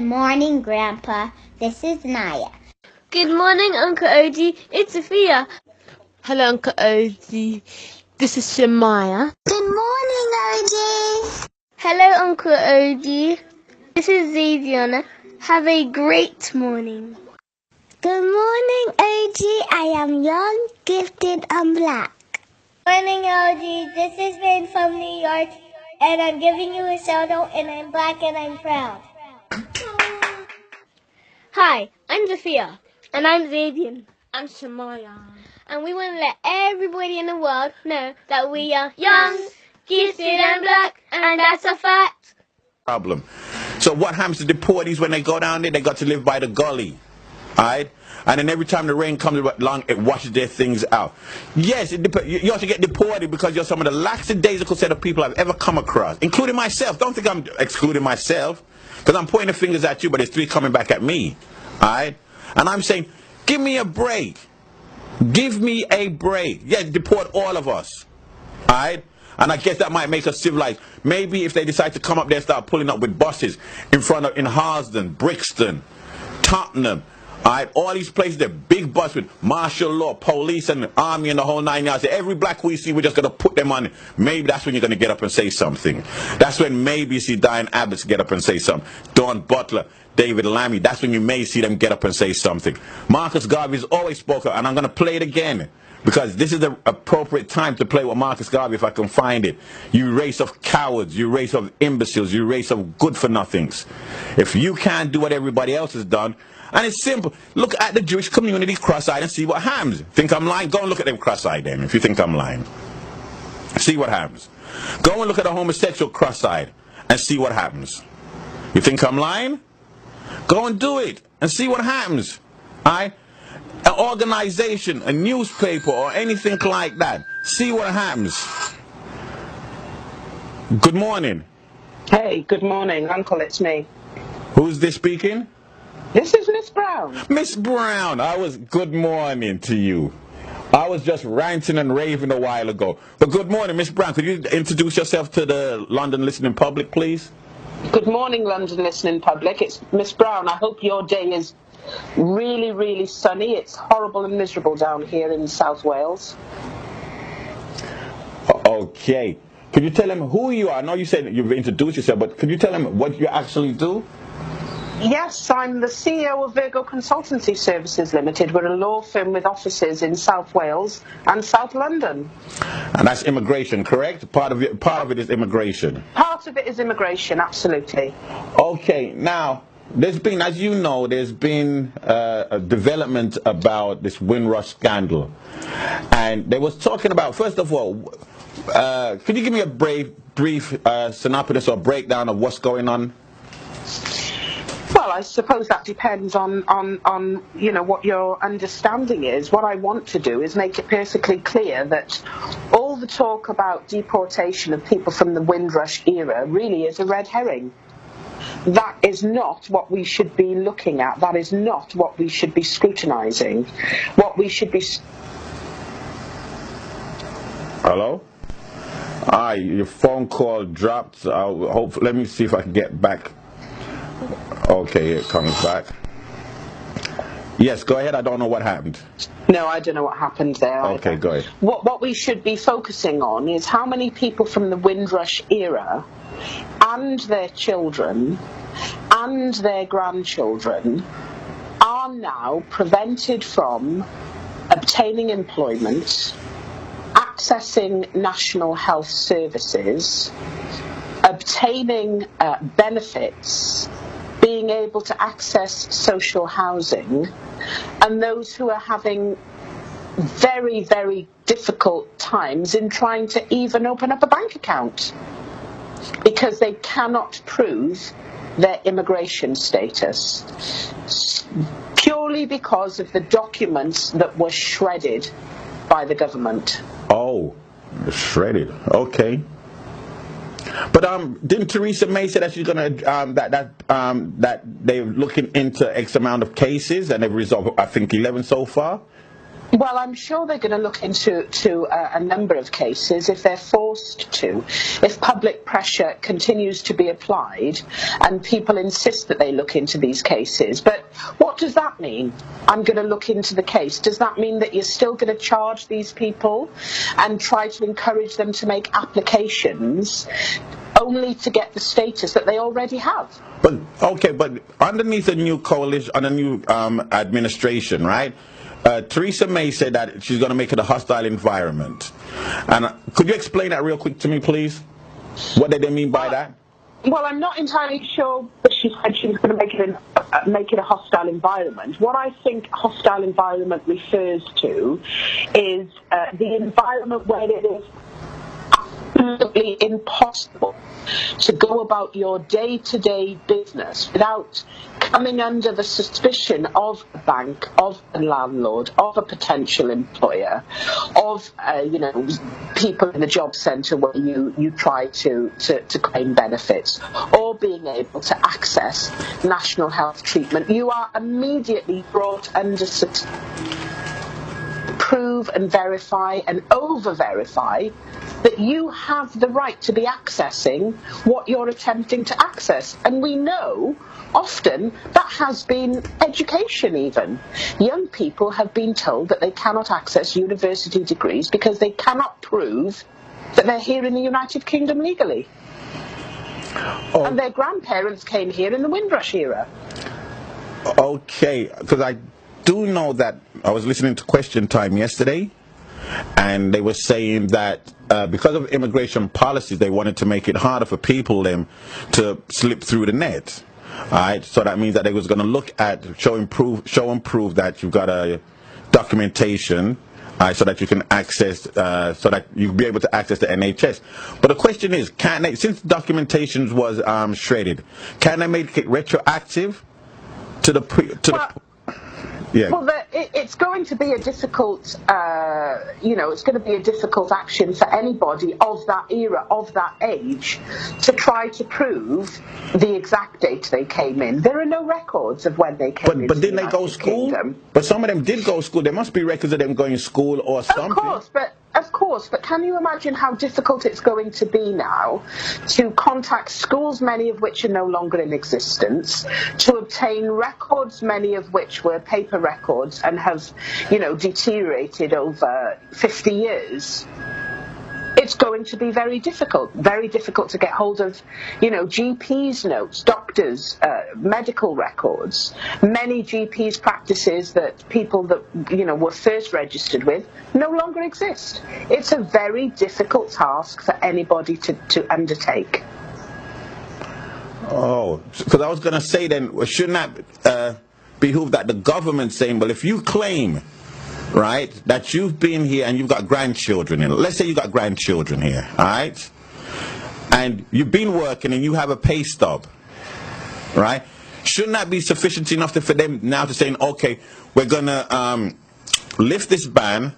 morning, Grandpa. This is Naya. Good morning, Uncle Odie. It's Sophia. Hello, Uncle Odie. This is Shemaya. Good morning, Odie. Hello, Uncle Odie. This is Xavier. Have a great morning. Good morning, Odie. I am young, gifted, and black. Morning, Odie. This is Ben from New York, and I'm giving you a shout out, and I'm black and I'm proud. Hi, I'm Sophia. And I'm Xavier. I'm Shemaya. And we want to let everybody in the world know that we are young, gifted, and black, and that's a fact. Problem. So what happens to the deportees when they go down there? They got to live by the gully. Alright? And then every time the rain comes along, it washes their things out. Yes, you also get deported because you're some of the lackadaisical set of people I've ever come across, including myself. Don't think I'm excluding myself, because I'm pointing the fingers at you, but there's three coming back at me. Alright? And I'm saying, give me a break. Give me a break. Yeah, deport all of us. Alright? And I guess that might make us civilized. Maybe if they decide to come up there and start pulling up with buses in Harsden, Brixton, Tottenham, alright, all these places, they're big bus with martial law, police and the army and the whole 9 yards. Every black we see, we're just going to put them on. Maybe that's when you're going to get up and say something. That's when maybe you see Diane Abbott's get up and say something. Dawn Butler, David Lammy, that's when you may see them get up and say something. Marcus Garvey's always spoken, and I'm going to play it again, because this is the appropriate time to play with Marcus Garvey if I can find it. You race of cowards, you race of imbeciles, you race of good-for-nothings. If you can't do what everybody else has done, and it's simple. Look at the Jewish community cross-eyed and see what happens. Think I'm lying? Go and look at them cross-eyed then, if you think I'm lying. See what happens. Go and look at a homosexual cross-eyed and see what happens. You think I'm lying? Go and do it and see what happens. Alright? An organization, a newspaper, or anything like that. See what happens. Good morning. Hey, good morning, Uncle, it's me. Who's this speaking? This is Miss Brown. Miss Brown, good morning to you. I was just ranting and raving a while ago. But good morning, Miss Brown. Could you introduce yourself to the London listening public, please? Good morning, London listening public. It's Miss Brown. I hope your day is really, really sunny. It's horrible and miserable down here in South Wales. Okay. Could you tell them who you are? I know you said you've introduced yourself, but could you tell them what you actually do? Yes, I'm the CEO of Virgo Consultancy Services Limited. We're a law firm with offices in South Wales and South London. And that's immigration, correct? Part of it is immigration. Part of it is immigration, absolutely. Okay, now, there's been a development about this Winddrush scandal. And they was talking about, first of all, could you give me a brief synopsis or breakdown of what's going on? Well, I suppose that depends on what your understanding is. What I want to do is make it perfectly clear that all the talk about deportation of people from the Winddrush era really is a red herring. That is not what we should be looking at. That is not what we should be scrutinising. What we should be... Hello? Your phone call dropped. Let me see if I can get back. Okay, it comes back. Yes, go ahead. I don't know what happened. No, I don't know what happened there. Okay, go ahead. What we should be focusing on is how many people from the Winddrush era and their children and their grandchildren are now prevented from obtaining employment, accessing national health services, obtaining benefits, being able to access social housing, and those who are having very, very difficult times in trying to even open up a bank account because they cannot prove their immigration status purely because of the documents that were shredded by the government. Oh, shredded. Okay. But didn't Theresa May say that she's gonna that they're looking into X amount of cases and they've resolved I think 11 so far? Well, I'm sure they're going to look into a number of cases if they're forced to. If public pressure continues to be applied and people insist that they look into these cases. But what does that mean? I'm going to look into the case. Does that mean that you're still going to charge these people and try to encourage them to make applications only to get the status that they already have? But underneath the new coalition, under the new administration, right? Theresa May said that she's going to make it a hostile environment. And could you explain that real quick to me, please? What did they mean by that? Well, I'm not entirely sure that she said she was going to make it a hostile environment. What I think hostile environment refers to is the environment where it is absolutely impossible to go about your day-to-day business without coming under the suspicion of a bank, of a landlord, of a potential employer, of people in the job centre where you try to claim benefits, or being able to access national health treatment. You are immediately brought under prove and verify and over-verify that you have the right to be accessing what you're attempting to access. And we know often that has been education even. Young people have been told that they cannot access university degrees because they cannot prove that they're here in the United Kingdom legally. Oh. And their grandparents came here in the Winddrush era. Okay, because I do know that I was listening to Question Time yesterday, and they were saying that because of immigration policies, they wanted to make it harder for people to slip through the net. All right, so that means that they was going to look at show and prove that you've got a documentation, so that you can access, so that you'll be able to access the NHS. But the question is, can they, since documentation was shredded, can they make it retroactive to the yeah. Well, it's going to be a difficult, it's going to be a difficult action for anybody of that era, of that age, to try to prove the exact date they came in. There are no records of when they came in. But didn't they go to school? But some of them did go to school. There must be records of them going to school or something. Of course, but can you imagine how difficult it's going to be now to contact schools, many of which are no longer in existence, to obtain records, many of which were paper records and have, deteriorated over 50 years? It's going to be very difficult to get hold of, GPs' notes, doctors, medical records. Many GPs' practices that people that, were first registered with no longer exist. It's a very difficult task for anybody to undertake. Oh, because I was going to say then, shouldn't that behoove that the government saying, well, if you claim, right, that you've been here and you've got grandchildren here. Let's say you've got grandchildren here, all right? And you've been working and you have a pay stub, right? Shouldn't that be sufficient enough for them now to say, okay, we're going to lift this ban,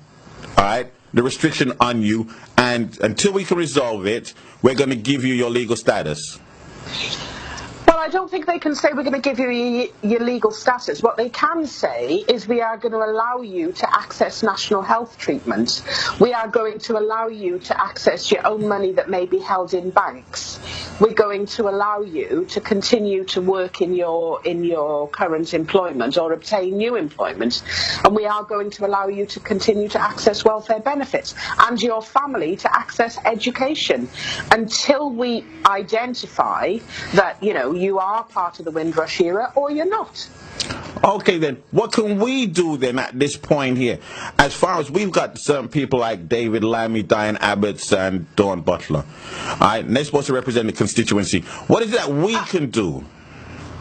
all right, the restriction on you, and until we can resolve it, we're going to give you your legal status? Well, I don't think they can say we're going to give you your legal status. What they can say is we are going to allow you to access national health treatment. We are going to allow you to access your own money that may be held in banks. We're going to allow you to continue to work in your current employment or obtain new employment. And we are going to allow you to continue to access welfare benefits and your family to access education until we identify that, you are part of the Winddrush era or you're not. Okay then, what can we do then at this point here? As far as we've got some people like David Lammy, Diane Abbots and Dawn Butler, all right, and they're supposed to represent the constituency. What is it that we can do?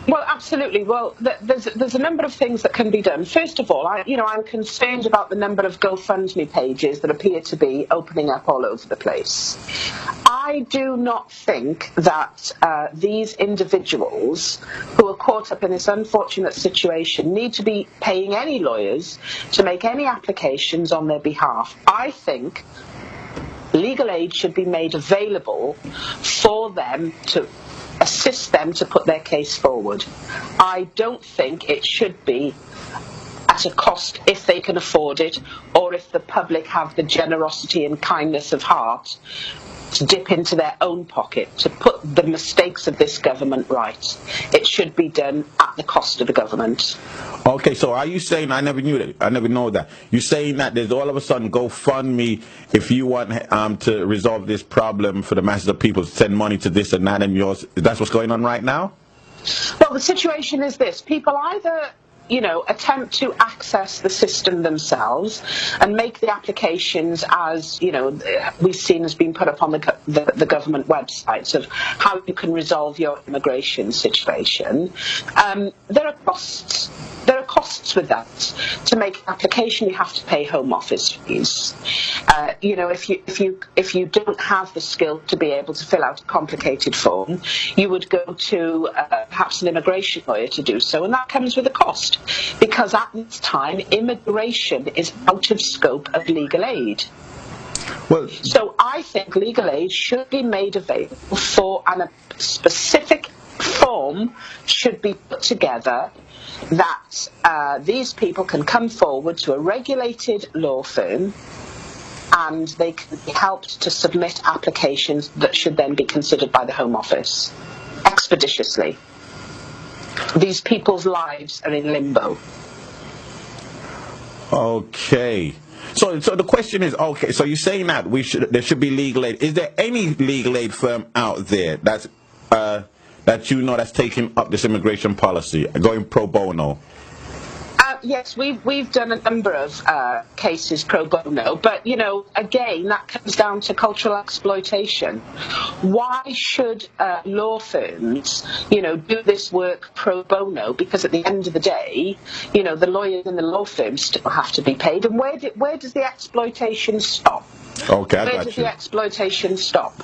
Well, absolutely. Well, there's a number of things that can be done. First of all, I'm concerned about the number of GoFundMe pages that appear to be opening up all over the place. I do not think that these individuals who are caught up in this unfortunate situation need to be paying any lawyers to make any applications on their behalf. I think legal aid should be made available for them to assist them to put their case forward. I don't think it should be at a cost if they can afford it, or if the public have the generosity and kindness of heart to dip into their own pocket to put the mistakes of this government right. It should be done at the cost of the government. Okay, so are you saying, I never knew that, I never know that, you're saying that there's all of a sudden GoFundMe, if you want to resolve this problem for the masses of people, send money to this and that and yours, that's what's going on right now? Well, the situation is this. People either, attempt to access the system themselves and make the applications as, we've seen has been put up on the government websites of how you can resolve your immigration situation. There are costs. There are costs with that. To make an application, you have to pay Home Office fees. If you don't have the skill to be able to fill out a complicated form, you would go to perhaps an immigration lawyer to do so, and that comes with a cost, because at this time, immigration is out of scope of legal aid. Well, so I think legal aid should be made available for, and a specific form should be put together that these people can come forward to a regulated law firm and they can be helped to submit applications that should then be considered by the Home Office expeditiously. These people's lives are in limbo. Okay. So the question is, okay, so you're saying that there should be legal aid. Is there any legal aid firm out there that's that's taking up this immigration policy, going pro bono? Yes, we've done a number of cases pro bono, but again, that comes down to cultural exploitation. Why should law firms, do this work pro bono? Because at the end of the day, the lawyers and the law firms still have to be paid. And where does the exploitation stop? Okay, I got you. Where does the exploitation stop?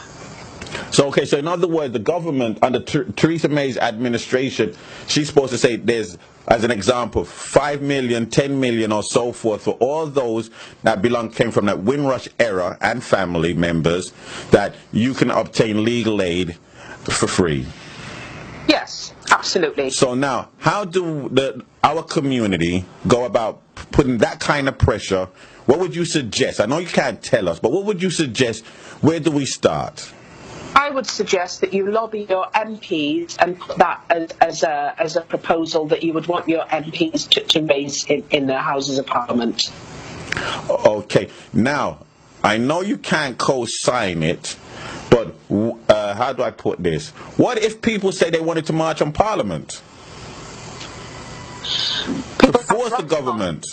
So in other words, the government under Theresa May's administration, she's supposed to say there's, as an example, 5 million, 10 million or so forth for all those that came from that Winddrush era and family members, that you can obtain legal aid for free. Yes, absolutely. So now, how do our community go about putting that kind of pressure? What would you suggest? I know you can't tell us, but what would you suggest? Where do we start? I would suggest that you lobby your MPs and put that as a proposal that you would want your MPs to raise in the Houses of Parliament. Okay. Now, I know you can't co-sign it, but how do I put this? What if people say they wanted to march on Parliament? To force the government?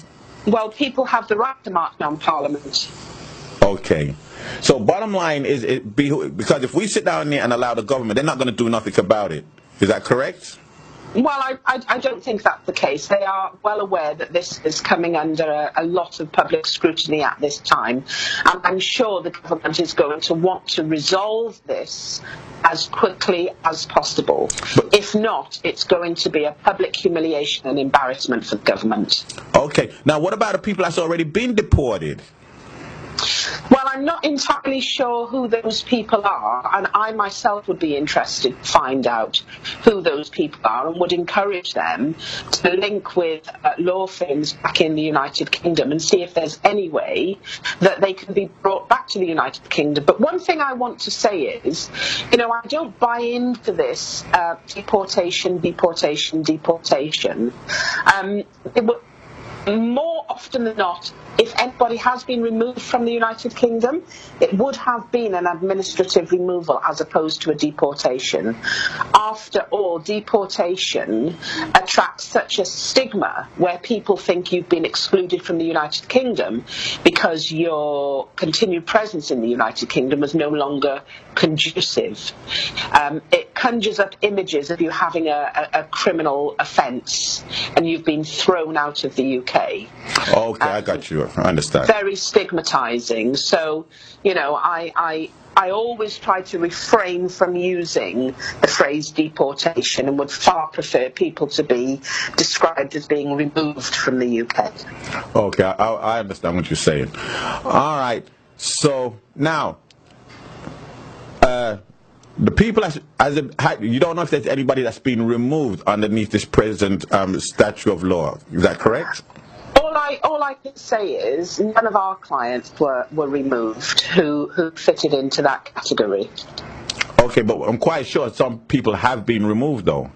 Well, people have the right to march on Parliament. Okay. So bottom line is, because if we sit down there and allow the government, they're not going to do nothing about it. Is that correct? Well, I don't think that's the case. They are well aware that this is coming under a lot of public scrutiny at this time. And I'm sure the government is going to want to resolve this as quickly as possible. But if not, it's going to be a public humiliation and embarrassment for the government. Okay. Now, what about the people that's already been deported? Well, I'm not entirely sure who those people are, and I myself would be interested to find out who those people are, and would encourage them to link with law firms back in the United Kingdom and see if there's any way that they can be brought back to the United Kingdom. But one thing I want to say is, I don't buy into this deportation. More often than not, if anybody has been removed from the United Kingdom, it would have been an administrative removal as opposed to a deportation. After all, deportation attracts such a stigma where people think you've been excluded from the United Kingdom because your continued presence in the United Kingdom was no longer conducive. It conjures up images of you having a criminal offence and you've been thrown out of the UK. Okay, I got you. I understand. Very stigmatizing. So, I always try to refrain from using the phrase deportation and would far prefer people to be described as being removed from the UK. Okay, I understand what you're saying. All right. So now, the people, you don't know if there's anybody that's been removed underneath this present statute of law. Is that correct? all I can say is none of our clients were removed who fitted into that category. Okay, but I'm quite sure some people have been removed, though.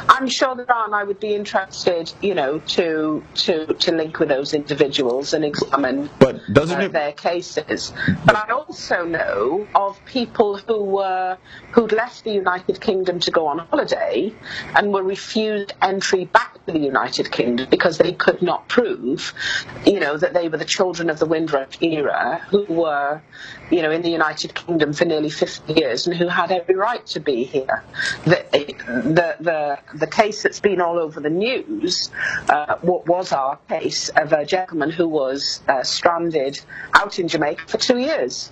I'm sure there are, and I would be interested, to link with those individuals and examine their cases. But I also know of people who'd left the United Kingdom to go on holiday and were refused entry back to the United Kingdom because they could not prove, that they were the children of the Winddrush era, who were, in the United Kingdom for nearly 50 years and who had every right to be here. The case that's been all over the news was our case of a gentleman who was stranded out in Jamaica for 2 years.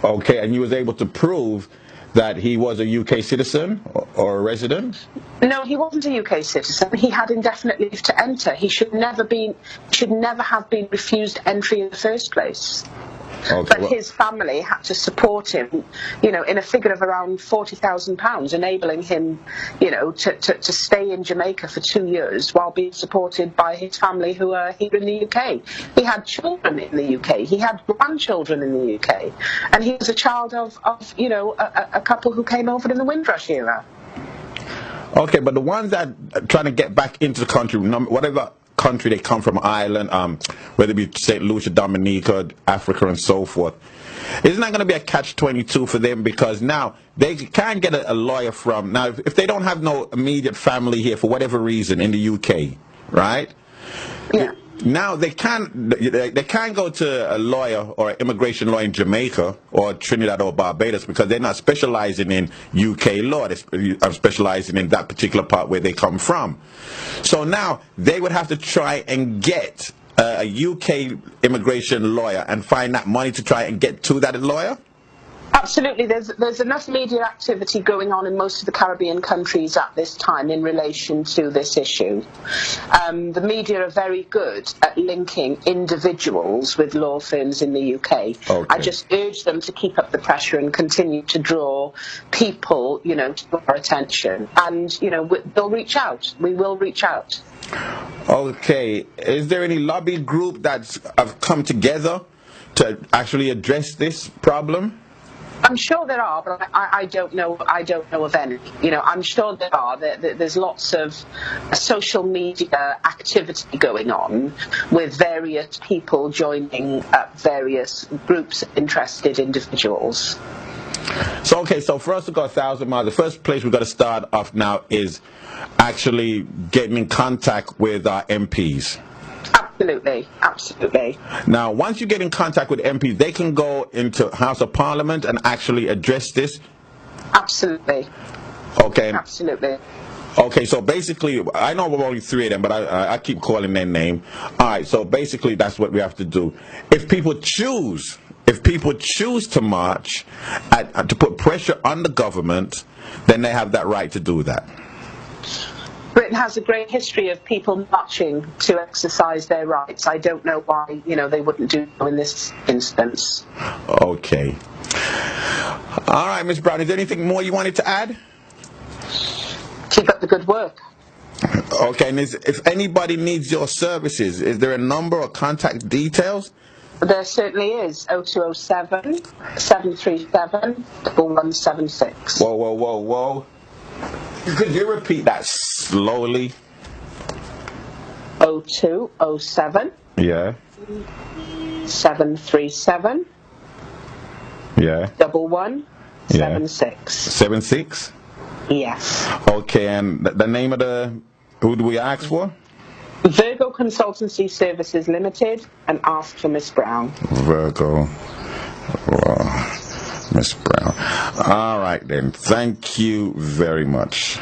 Okay, and you was able to prove that he was a UK citizen or a resident? No, he wasn't a UK citizen. He had indefinite leave to enter. He should never have been refused entry in the first place. Okay, but his family had to support him, in a figure of around £40,000, enabling him, to stay in Jamaica for 2 years while being supported by his family who are here in the UK. He had children in the UK. He had grandchildren in the UK. And he was a child of a couple who came over in the Winddrush era. Okay, but the ones that are trying to get back into the country, whatever country they come from, Ireland, whether it be St. Lucia, Dominica, Africa, and so forth, isn't that going to be a catch-22 for them? Because now they can't get a lawyer from, now if they don't have no immediate family here for whatever reason in the UK, right? Yeah. Now they can't go to a lawyer or an immigration lawyer in Jamaica or Trinidad or Barbados because they're not specializing in UK law. They're specializing in that particular part where they come from. So now they would have to try and get a UK immigration lawyer and find that money to try and get to that lawyer? Absolutely. There's enough media activity going on in most of the Caribbean countries at this time in relation to this issue. The media are very good at linking individuals with law firms in the UK. Okay. I just urge them to keep up the pressure and continue to draw people, to our attention. And, they'll reach out. We will reach out. Okay. Is there any lobby group that's have come together to actually address this problem? I'm sure there are, but I don't know of any. I'm sure there are. There's lots of social media activity going on with various people joining various groups of interested individuals. So for us to go 1,000 miles, the first place we've got to start off now is actually getting in contact with our MPs. Absolutely. Now, once you get in contact with MPs, they can go into House of Parliament and actually address this? Absolutely. Okay. Absolutely. Okay, so basically, I know we're only 3 of them, but I keep calling their name. All right, so basically that's what we have to do. If people choose to march to put pressure on the government, then they have that right to do that. Britain has a great history of people marching to exercise their rights. I don't know why, they wouldn't do so in this instance. Okay. All right, Ms. Brown, is there anything more you wanted to add? Keep up the good work. Okay, and if anybody needs your services, is there a number or contact details? There certainly is. 0207 737 1176. Whoa. Could you repeat that slowly? 0207. Yeah. 737. Yeah. 1176. 76? Yes. Okay, and the name of who do we ask for? Virgo Consultancy Services Limited, and ask for Miss Brown. Virgo. Miss Brown. All right then. Thank you very much.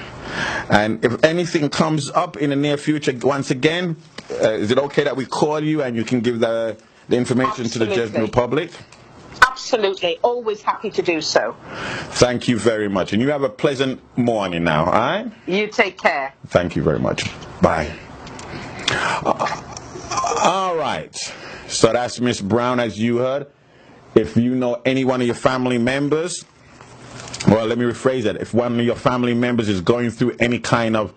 And if anything comes up in the near future, once again, is it okay that we call you and you can give the information Absolutely. to the general public? Absolutely. Always happy to do so. Thank you very much. And you have a pleasant morning now, all right? You take care. Thank you very much. Bye. All right. So that's Miss Brown, as you heard. If you know any one of your family members, well, let me rephrase that. If one of your family members is going through any kind of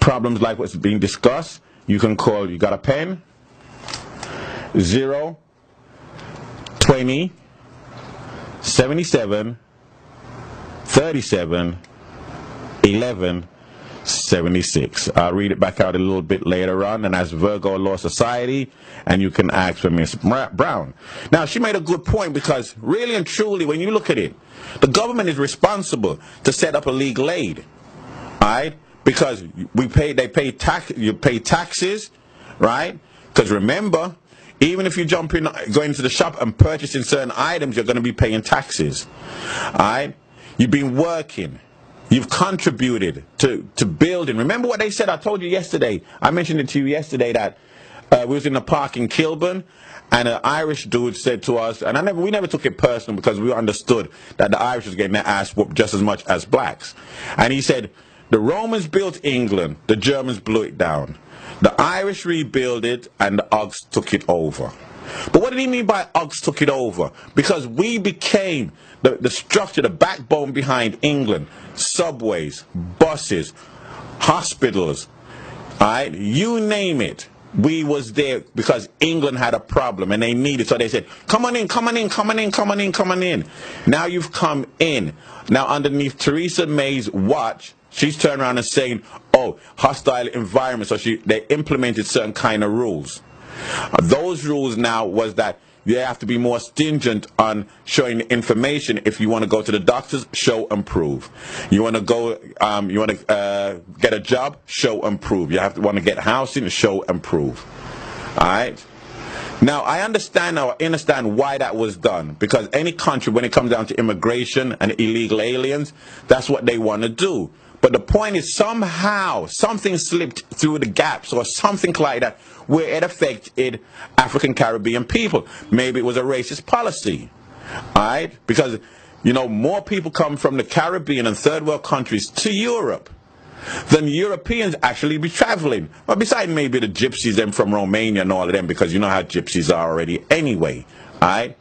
problems like what's being discussed, you can call, you got a pen? 0 20 77 37 11 76. I'll read it back out a little bit later on, and that's Virgo Law Society, and you can ask for Miss Brown. Now, she made a good point, because really and truly, when you look at it, the government is responsible to set up a legal aid, right? Because you pay taxes, right? Because remember, even if you go into the shop and purchasing certain items, you're going to be paying taxes, all right? You've been working. You've contributed to building. Remember what they said? I told you yesterday. I mentioned it to you yesterday that we was in the park in Kilburn, and an Irish dude said to us, and we never took it personal, because we understood that the Irish was getting their ass whooped just as much as blacks. And he said, the Romans built England, the Germans blew it down. The Irish rebuilt it, and the Ugs took it over. But what did he mean by Ugs took it over? Because we became the structure, the backbone behind England. Subways, buses, hospitals, all right, you name it. We was there because England had a problem and they needed. So they said, come on in, come on in, come on in, come on in, come on in. Now you've come in. Now underneath Theresa May's watch, she's turned around and saying, oh, hostile environment. So they implemented certain kind of rules. Those rules now was that you have to be more stringent on showing information. If you want to go to the doctors, show and prove. You want to go, you want to get a job, show and prove. You want to get housing, show and prove. All right. Now I understand why that was done, because any country, when it comes down to immigration and illegal aliens, that's what they want to do. But the point is, somehow something slipped through the gaps or something like that, where it affected African Caribbean people. Maybe it was a racist policy, all right? Because, you know, more people come from the Caribbean and third world countries to Europe than Europeans actually be traveling. Well, besides maybe the gypsies, them from Romania and all of them, because you know how gypsies are already anyway, all right?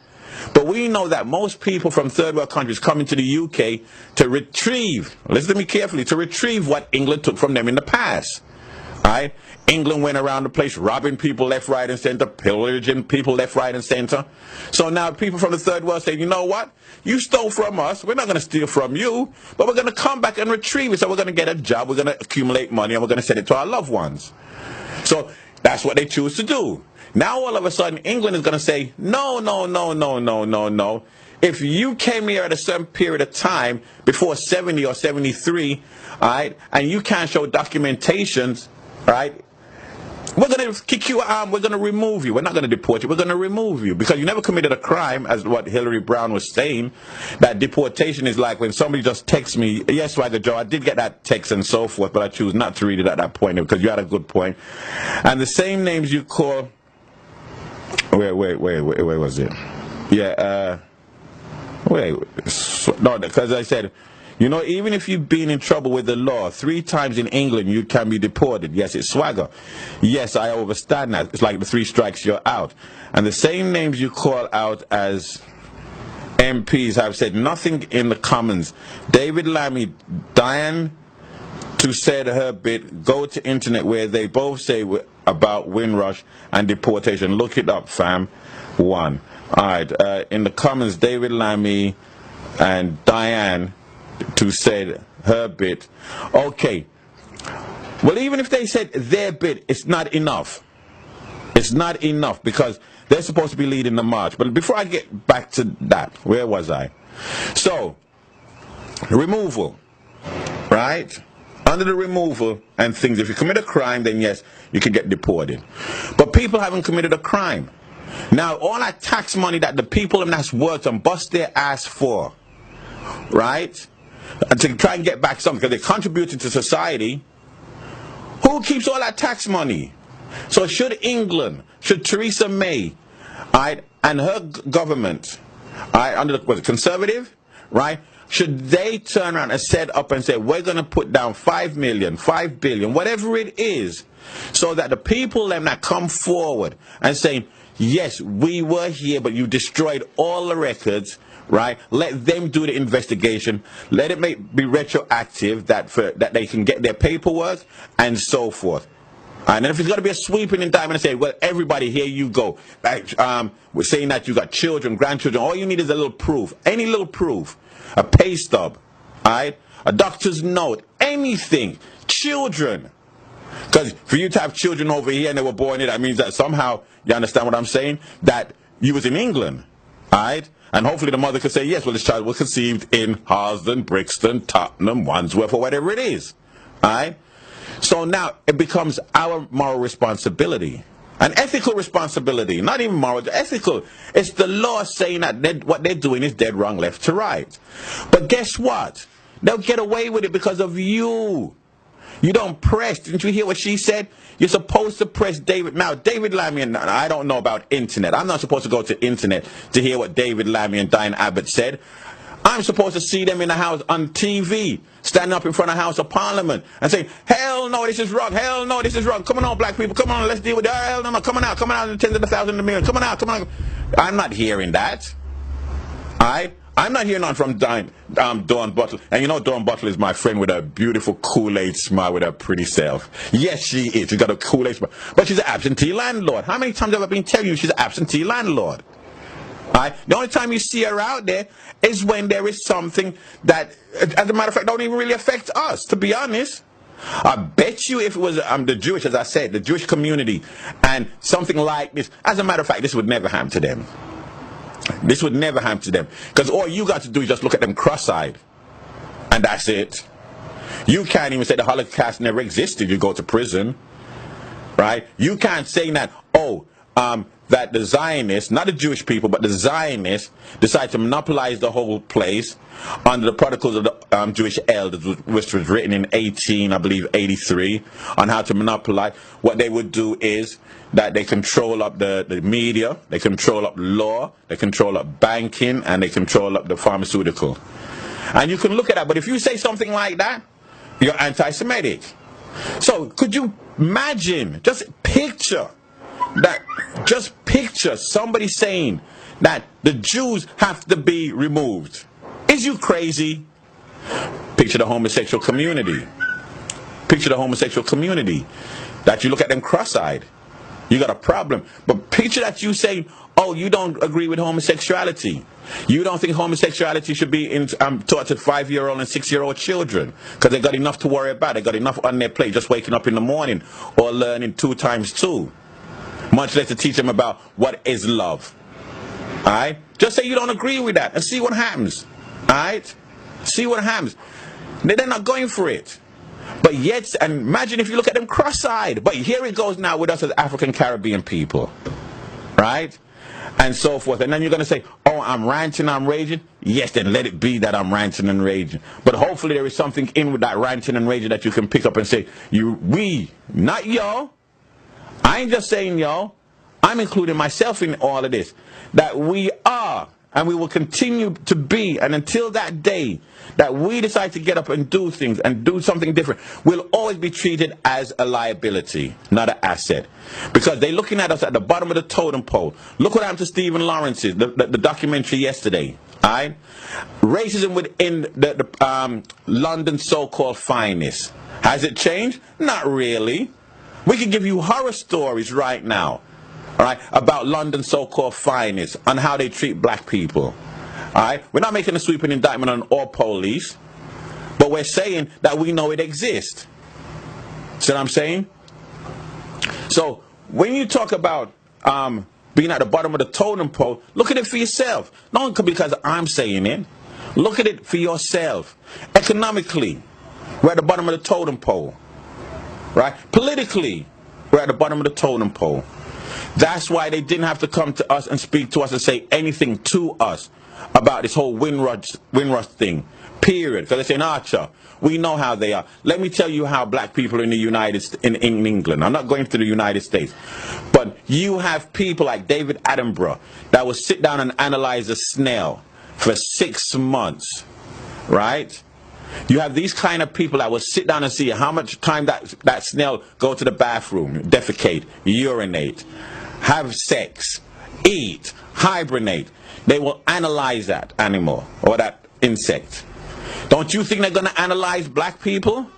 But we know that most people from third world countries come into the UK to retrieve, listen to me carefully, to retrieve what England took from them in the past. Right? England went around the place robbing people left, right, and center, pillaging people left, right, and center. So now people from the third world say, you know what? You stole from us. We're not going to steal from you, but we're going to come back and retrieve it. So we're going to get a job, we're going to accumulate money, and we're going to send it to our loved ones. So that's what they choose to do. Now all of a sudden England is going to say, no, no, no, no, no, no, no. If you came here at a certain period of time, before 70 or 73, all right, and you can't show documentations, right, we're going to kick you out, we're going to remove you. We're not going to deport you, we're going to remove you. Because you never committed a crime, as what Hillary Brown was saying, that deportation is like when somebody just texts me, yes, Swagger Joe, I did get that text and so forth, but I choose not to read it at that point, because you had a good point. And the same names you call, where was it? Yeah, no, because I said, you know, even if you've been in trouble with the law 3 times in England, you can be deported. Yes, it's Swagger. Yes, I understand that. It's like the 3 strikes, you're out. And the same names you call out as MPs have said nothing in the Commons. David Lammy, Diane to said her bit, go to internet where they both say about Winddrush and deportation. Look it up, fam. 1. All right. In the Commons, David Lammy and Diane to said her bit. Okay. Well, even if they said their bit, it's not enough. It's not enough, because they're supposed to be leading the march. But before I get back to that, where was I? So, removal, right? Under the removal and things, if you commit a crime, then yes, you can get deported. But people haven't committed a crime. Now, all that tax money that the people that's worked and bust their ass for, right, and to try and get back something, because they contributed to society, who keeps all that tax money? So should England, should Theresa May, right, and her government, right, under the conservative, right, should they turn around and set up and say, we're going to put down 5 million, 5 billion, whatever it is, so that the people them that come forward and saying, yes, we were here, but you destroyed all the records, right? Let them do the investigation. Let it be retroactive, that they can get their paperwork and so forth. And then if it's going to be a sweeping indictment and say, well, everybody, here you go. Like, we're saying that you got children, grandchildren. All you need is a little proof. Any little proof. A pay stub. All right? A doctor's note. Anything. Children. Because for you to have children over here and they were born here, that means that somehow, you understand what I'm saying? That you was in England. All right? And hopefully the mother could say, yes, well, this child was conceived in Harlesden, Brixton, Tottenham, Wandsworth, or whatever it is. All right? So now it becomes our moral responsibility, an ethical responsibility, not even moral, ethical. It's the law saying that what they're doing is dead wrong, left to right. But guess what? They'll get away with it because of you. You don't press. Didn't you hear what she said? You're supposed to press David. Now, David Lammy, and I don't know about internet. I'm not supposed to go to internet to hear what David Lammy and Diane Abbott said. I'm supposed to see them in the house on TV, standing up in front of the House of Parliament and saying, hell no, this is wrong. Hell no, this is wrong. Come on, black people. Come on, let's deal with it. Hell no, come on out. Come on out, tens of the thousands of the millions. Come on out, come on out. I'm not hearing that. I'm not hearing nothing from Dawn Butler. And you know Dawn Butler is my friend with a beautiful Kool-Aid smile with her pretty self. Yes, she is. She's got a Kool-Aid smile. But she's an absentee landlord. How many times have I been telling you she's an absentee landlord? The only time you see her out there is when there is something that, as a matter of fact, don't even really affect us, to be honest. I bet you if it was the Jewish, as I said, the Jewish community, and something like this, as a matter of fact, this would never happen to them. This would never happen to them. Because all you got to do is just look at them cross-eyed. And that's it. You can't even say the Holocaust never existed. You go to prison. Right? You can't say that, that the Zionists, not the Jewish people, but the Zionists decide to monopolize the whole place under the protocols of the Jewish elders, which was written in 83, on how to monopolize. What they would do is that they control up the media, they control up law, they control up banking, and they control up the pharmaceutical. And you can look at that, but if you say something like that, you're anti-Semitic. So could you imagine, just picture somebody saying that the Jews have to be removed. Is you crazy? Picture the homosexual community. Picture the homosexual community. That you look at them cross-eyed. You got a problem. But picture that you say, oh, you don't agree with homosexuality. You don't think homosexuality should be taught to 5-year-old and 6-year-old children because they got enough to worry about. They got enough on their plate just waking up in the morning or learning 2 times 2. Much less to teach them about what is love. Alright? Just say you don't agree with that and see what happens. Alright? See what happens. They're not going for it. But yet, and imagine if you look at them cross-eyed. But here it goes now with us as African Caribbean people. Right? And so forth. And then you're going to say, oh, I'm ranting, I'm raging. Yes, then let it be that I'm ranting and raging. But hopefully there is something in with that ranting and raging that you can pick up and say, we, not y'all. I ain't just saying y'all. I'm including myself in all of this. That we are, and we will continue to be, and until that day that we decide to get up and do things and do something different, we'll always be treated as a liability, not an asset. Because they're looking at us at the bottom of the totem pole. Look what happened to Stephen Lawrence's, the documentary yesterday. Alright? Racism within the London so-called finest. Has it changed? Not really. We can give you horror stories right now, all right, about London so-called finest and how they treat black people. All right, we're not making a sweeping indictment on all police, but we're saying that we know it exists. See what I'm saying? So when you talk about being at the bottom of the totem pole, look at it for yourself. Not because I'm saying it. Look at it for yourself. Economically, we're at the bottom of the totem pole. Right? Politically, we're at the bottom of the totem pole. That's why they didn't have to come to us and speak to us and say anything to us about this whole Winddrush thing. Period. Because they're saying, Archer, we know how they are. Let me tell you how black people in the in England. I'm not going to the United States. But you have people like David Attenborough that will sit down and analyze a snail for 6 months. Right? You have these kind of people that will sit down and see how much time that snail go to the bathroom, defecate, urinate, have sex, eat, hibernate. They will analyze that animal or that insect. Don't you think they're going to analyze black people?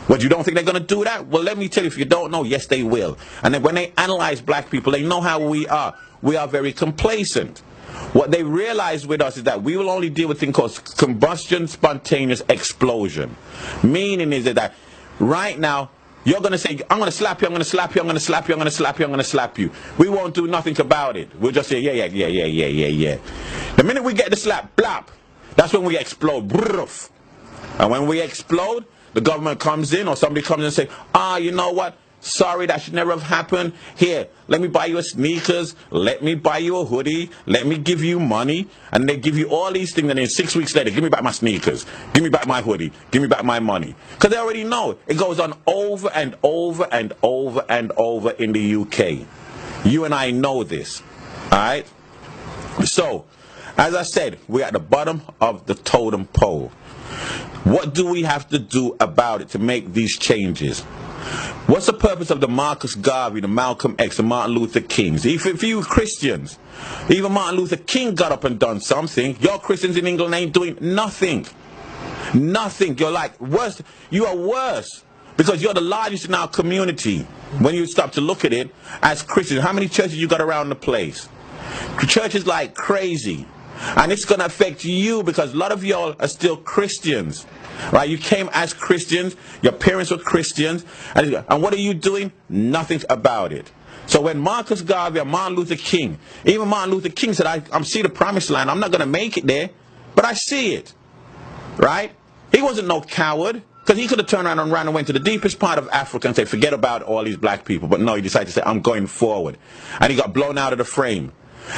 What, you don't think they're going to do that? Well, let me tell you, if you don't know, yes, they will. And then when they analyze black people, they know how we are. We are very complacent. What they realize with us is that we will only deal with things called combustion, spontaneous explosion. Meaning is that right now, you're going to say, I'm going to slap you, I'm going to slap you, I'm going to slap you, I'm going to slap you, I'm going to slap you. We won't do nothing about it. We'll just say, yeah. The minute we get the slap, blap, that's when we explode. Brrrf. And when we explode, the government comes in or somebody comes in and say, you know what? Sorry, that should never have happened. Here, let me buy you a sneakers. Let me buy you a hoodie. Let me give you money. And they give you all these things. And then 6 weeks later, give me back my sneakers. Give me back my hoodie. Give me back my money. Because they already know. It goes on over and over and over and over in the UK. You and I know this. All right? So, as I said, we're at the bottom of the totem pole. What do we have to do about it to make these changes? What's the purpose of the Marcus Garvey, the Malcolm X, the Martin Luther Kings? If you Christians, even Martin Luther King got up and done something. Your Christians in England ain't doing nothing. Nothing. You're like worse. You are worse because you're the largest in our community. When you stop to look at it as Christians, how many churches you got around the place? Churches like crazy. And it's going to affect you because a lot of y'all are still Christians. Right? You came as Christians. Your parents were Christians. And what are you doing? Nothing about it. So when Marcus Garvey or Martin Luther King, even Martin Luther King said, I'm see the promised land. I'm not going to make it there, but I see it. Right? He wasn't no coward. Because he could have turned around and ran and went to the deepest part of Africa and said, forget about all these black people. But no, he decided to say, I'm going forward. And he got blown out of the frame.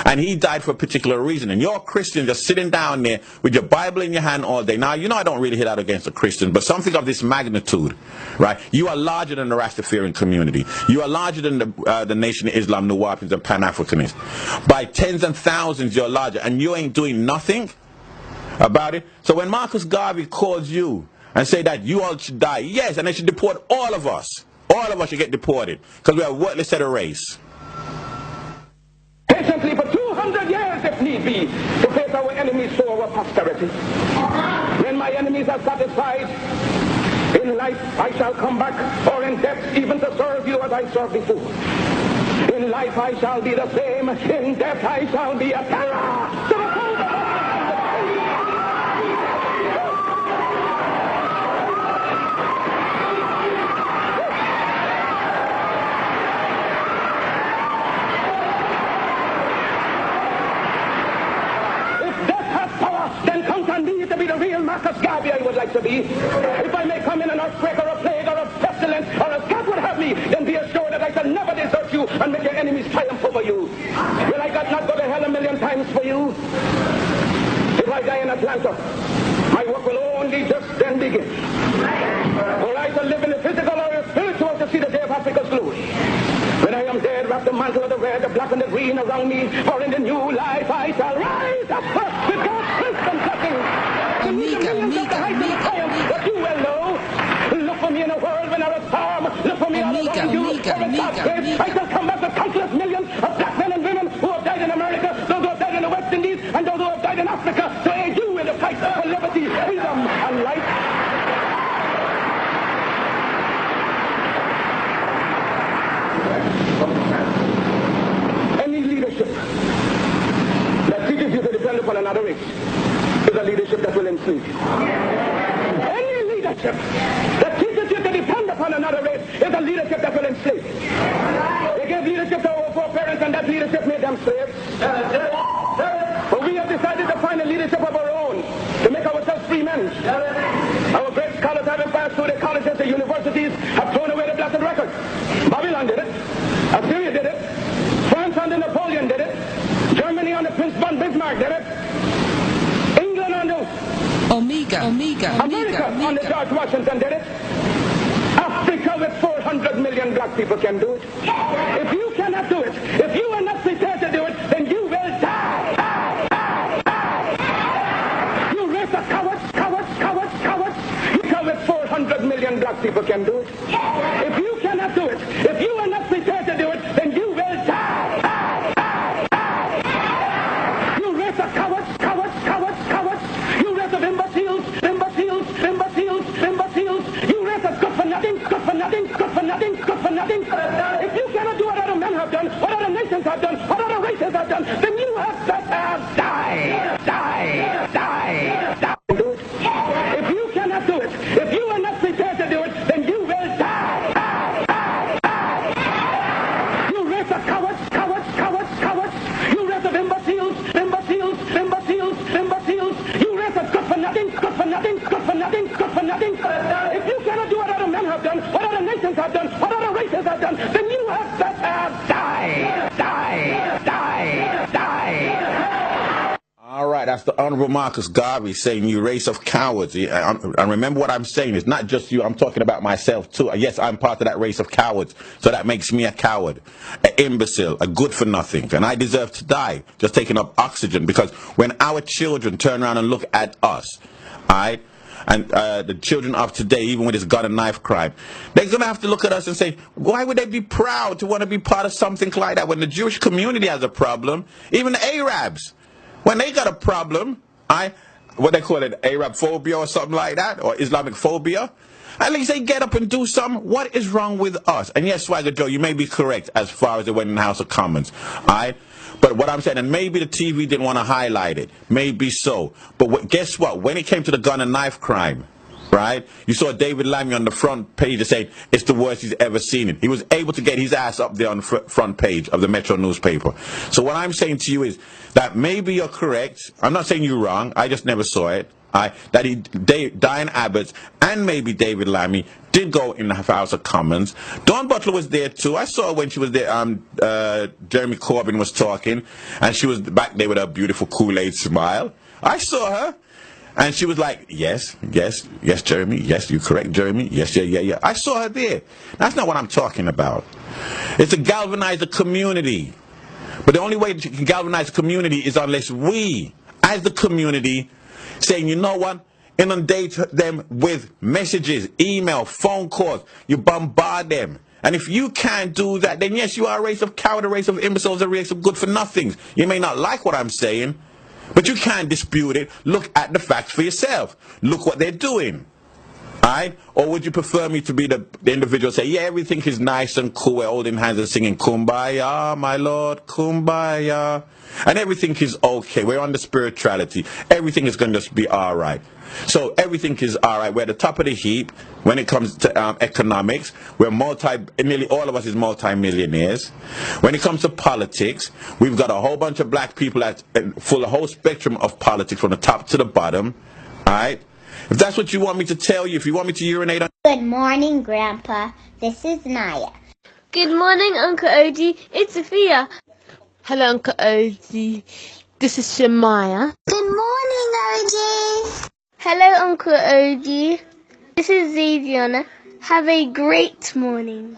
And he died for a particular reason. And you're a Christian just sitting down there with your Bible in your hand all day. Now, you know I don't really hit out against a Christian, but something of this magnitude, right? You are larger than the Rastafarian community. You are larger than the Nation of Islam, Nuwapians, and Pan-Africanists. By tens and thousands, you're larger. And you ain't doing nothing about it. So when Marcus Garvey calls you and say that you all should die, yes, and they should deport all of us. All of us should get deported because we are a worthless set of race. Patiently for 200 years, if need be, to face our enemies for our posterity. When my enemies are satisfied, in life I shall come back, or in death even to serve you as I served before. In life I shall be the same, in death I shall be a terror to the foes of us. Then count on me to be the real Marcus Garvey I would like to be. If I may come in an earthquake or a plague or a pestilence or as God would have me, then be assured that I shall never desert you and make your enemies triumph over you. Will I not go to hell 1,000,000 times for you? If I die in Atlanta, my work will only just then begin. For I shall live in the physical or the spiritual to see the day of Africa's glory. When I am dead, wrap the mantle of the red, the black and the green around me, for in the new life I shall rise up with God's wisdom blessings. But you will know. Look for me in a whirlwind or a storm. Look for me all around you. For in God's grace, I shall come back with countless millions of black men and women who have died in America, those who have died in the West Indies, and those who have died in Africa, to aid you in the fight for liberty, freedom, and life. Any leadership that teaches you to depend upon another race is a leadership that will enslave you. Any leadership that teaches you to depend upon another race is a leadership that will enslave you. They gave leadership to our foreparents and that leadership made them slaves. But we have decided to find a leadership of our own to make ourselves free men. Our great scholars having passed through the colleges, the universities, have thrown away the blessed record. Babylon did it. Assyria did it. France under Napoleon did it. Germany under Prince von Bismarck did it. England under America under George Washington did it. Africa with 400 million black people can do it. If you cannot do it, if you are not prepared to do it, then you will die. You race of cowards. You with 400 million black people can do it. If you cannot do it, if you are not prepared to do it, then you will die. You race of cowards. You race of imbeciles. You race of good for nothing. nothing, good for nothing, good for nothing. If you cannot do what other men have done, what other nations have done, what other races have done, then you have better die. If you cannot do it, if you are not prepared to do it, then you will die. You race of cowards. You race of imbeciles. You race of good for nothing. If you cannot do what other men have done, what other nations have done, what other races have done, then you have better die. All right, that's the Honorable Marcus Garvey saying, you race of cowards. And remember what I'm saying. It's not just you. I'm talking about myself, too. Yes, I'm part of that race of cowards. So that makes me a coward, an imbecile, a good for nothing. And I deserve to die just taking up oxygen. Because when our children turn around and look at us, all right, and the children of today, even with this gun and knife crime, they're going to have to look at us and say, why would they be proud to want to be part of something like that when the Jewish community has a problem? Even the Arabs, when they got a problem, what they call it, Arab phobia or something like that, or Islamic phobia, at least they get up and do something. What is wrong with us? And yes, Swagger Joe, you may be correct as far as it went in the House of Commons, all right? But what I'm saying, and maybe the TV didn't want to highlight it, maybe so. But guess what? When it came to the gun and knife crime, right, you saw David Lammy on the front page to say it's the worst he's ever seen it. He was able to get his ass up there on the front page of the Metro newspaper. So what I'm saying to you is that maybe you're correct. I'm not saying you're wrong. I just never saw it. That Diane Abbott and maybe David Lammy did go in the House of Commons. Dawn Butler was there too. I saw her when she was there. Jeremy Corbyn was talking, and she was back there with her beautiful Kool-Aid smile. I saw her, and she was like, yes, Jeremy. Yes, you're correct, Jeremy. Yes, yeah. I saw her there. That's not what I'm talking about. It's to galvanize the community. But the only way that you can galvanize the community is unless we, as the community, saying, you know what, inundate them with messages, email, phone calls. You bombard them. And if you can't do that, then yes, you are a race of cowards, a race of imbeciles, a race of good for nothings. You may not like what I'm saying, but you can't dispute it. Look at the facts for yourself. Look what they're doing. Alright? Or would you prefer me to be the individual say, yeah, everything is nice and cool, we're holding hands and singing Kumbaya, my Lord, Kumbaya. And everything is okay. We're on the spirituality. Everything is going to just be alright. So everything is alright. We're at the top of the heap when it comes to economics. Nearly all of us is multi-millionaires. When it comes to politics, we've got a whole bunch of black people that full a whole spectrum of politics from the top to the bottom. Alright? If that's what you want me to tell you, if you want me to urinate on... Good morning, Grandpa. This is Naya. Good morning, Uncle OG. It's Sophia. Hello, Uncle OG. This is Shemaya. Good morning, OG. Hello, Uncle OG. This is Xavier. Have a great morning.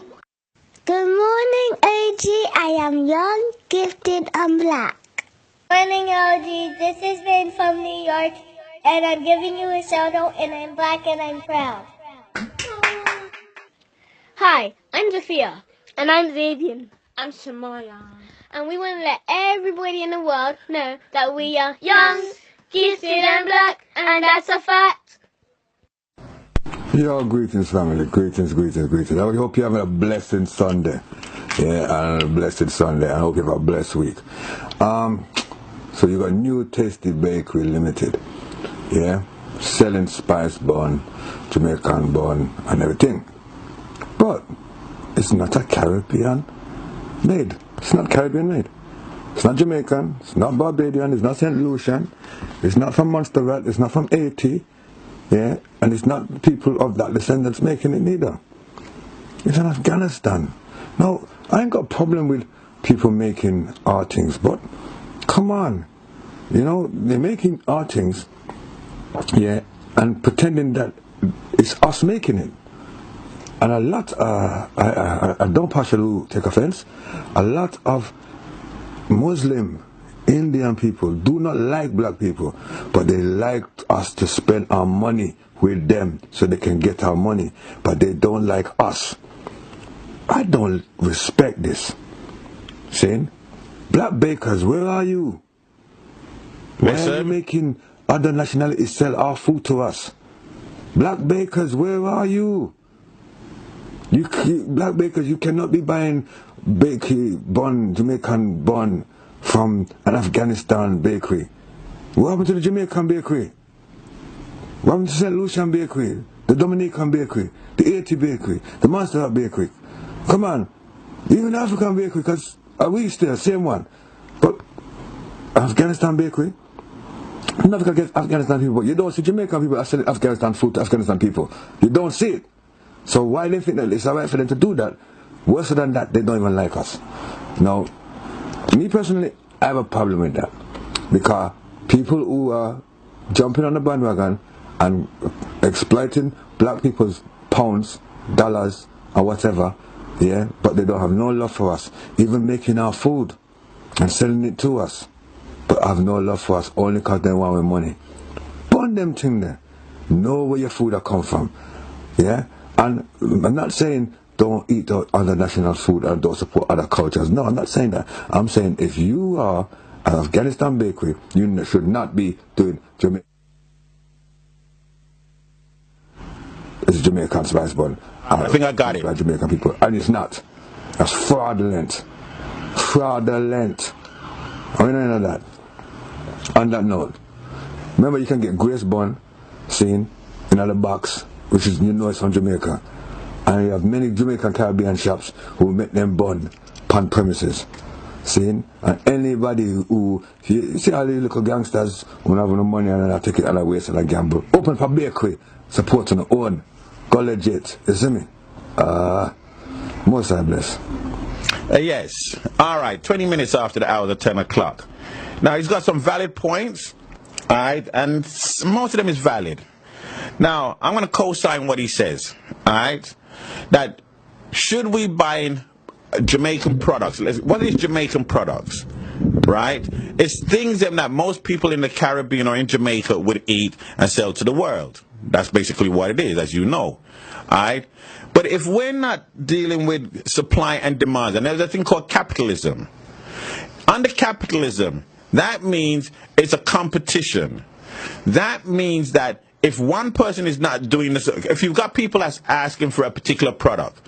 Good morning, OG. I am young, gifted, and black. Morning, LG. This is Ben from New York, and I'm giving you a shout out, and I'm black and I'm proud. Hi, I'm Sophia. And I'm Xavier. I'm Shemaya. And we want to let everybody in the world know that we are young, gifted, and black, and that's a fact. Yo, greetings, family. Greetings. I hope you're having a blessed Sunday. Yeah, and a blessed Sunday. I hope you have a blessed week. So you got New Tasty Bakery Limited. Yeah, selling spice bun, Jamaican bun, and everything. But it's not a Caribbean made. It's not Caribbean made. It's not Jamaican. It's not Barbadian. It's not St. Lucian. It's not from Montserrat. It's not from Haiti. Yeah, and it's not people of that descendants making it neither. It's in Afghanistan. Now, I ain't got a problem with people making our things, but come on, you know, they're making our things, yeah, and pretending that it's us making it. And a lot, I don't partially take offense, a lot of Muslim, Indian people do not like black people, but they like us to spend our money with them so they can get our money, but they don't like us. I don't respect this. Saying, black bakers, where are you? Why are you making other nationalities sell our food to us? Black bakers, where are you? Black bakers, you cannot be buying bakery bun, Jamaican bun from an Afghanistan bakery. What happened to the Jamaican bakery? What happened to St. Lucian bakery, the Dominican bakery, the Haiti bakery, the Master bakery? Come on, even the African bakery, because we still same one. But Afghanistan bakery, nothing against Afghanistan people, but you don't see Jamaican people selling Afghanistan food to Afghanistan people. You don't see it. So why they think that it's alright for them to do that? Worse than that, they don't even like us. Now, me personally, I have a problem with that. Because people who are jumping on the bandwagon and exploiting black people's pounds, dollars, or whatever, yeah, but they don't have no love for us. Even making our food and selling it to us, but have no love for us only because they want our money. Burn them thing there. Know where your food have come from. Yeah? And I'm not saying don't eat other national food and don't support other cultures. No, I'm not saying that. I'm saying if you are an Afghanistan bakery, you should not be doing Jamaican. It's Jamaican spice bun. I think I got it. By Jamaican people. And it's not. That's fraudulent. Fraudulent. I mean, none of that. On that note, remember you can get Grace bun seen in another box, which is, you know, it's from Jamaica. And you have many Jamaican Caribbean shops who make them bun on premises. See? And anybody who, you see all these little gangsters who have no money and I take it and I waste and I gamble. Open for bakery, support on the own. Go legit. You see me? Most I bless. Yes. All right. 20 minutes after the hour of 10 o'clock. Now, he's got some valid points. All right. And most of them is valid. Now, I'm going to co-sign what he says. All right. That should we buy Jamaican products? What is Jamaican products? Right? It's things that most people in the Caribbean or in Jamaica would eat and sell to the world. That's basically what it is, as you know. Alright? But if we're not dealing with supply and demand, and there's a thing called capitalism. Under capitalism, that means it's a competition. That means that if one person is not doing this, if you've got people that's asking for a particular product,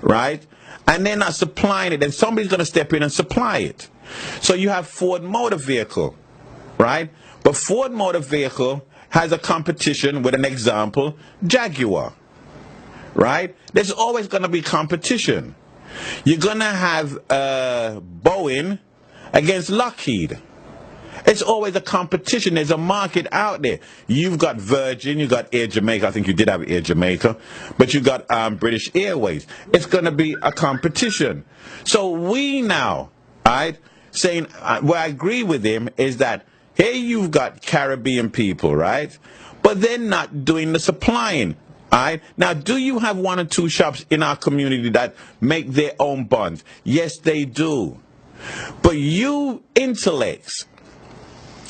right? And they're not supplying it, then somebody's going to step in and supply it. So you have Ford Motor Vehicle, right? But Ford Motor Vehicle has a competition with, an example, Jaguar, right? There's always going to be competition. You're going to have Boeing against Lockheed. It's always a competition. There's a market out there. You've got Virgin, you've got Air Jamaica. I think you did have Air Jamaica. But you've got British Airways. It's going to be a competition. So we now, right, saying, where I agree with him is that here you've got Caribbean people, right? But they're not doing the supplying. Alright? Now, do you have one or two shops in our community that make their own buns? Yes, they do. But you intellects,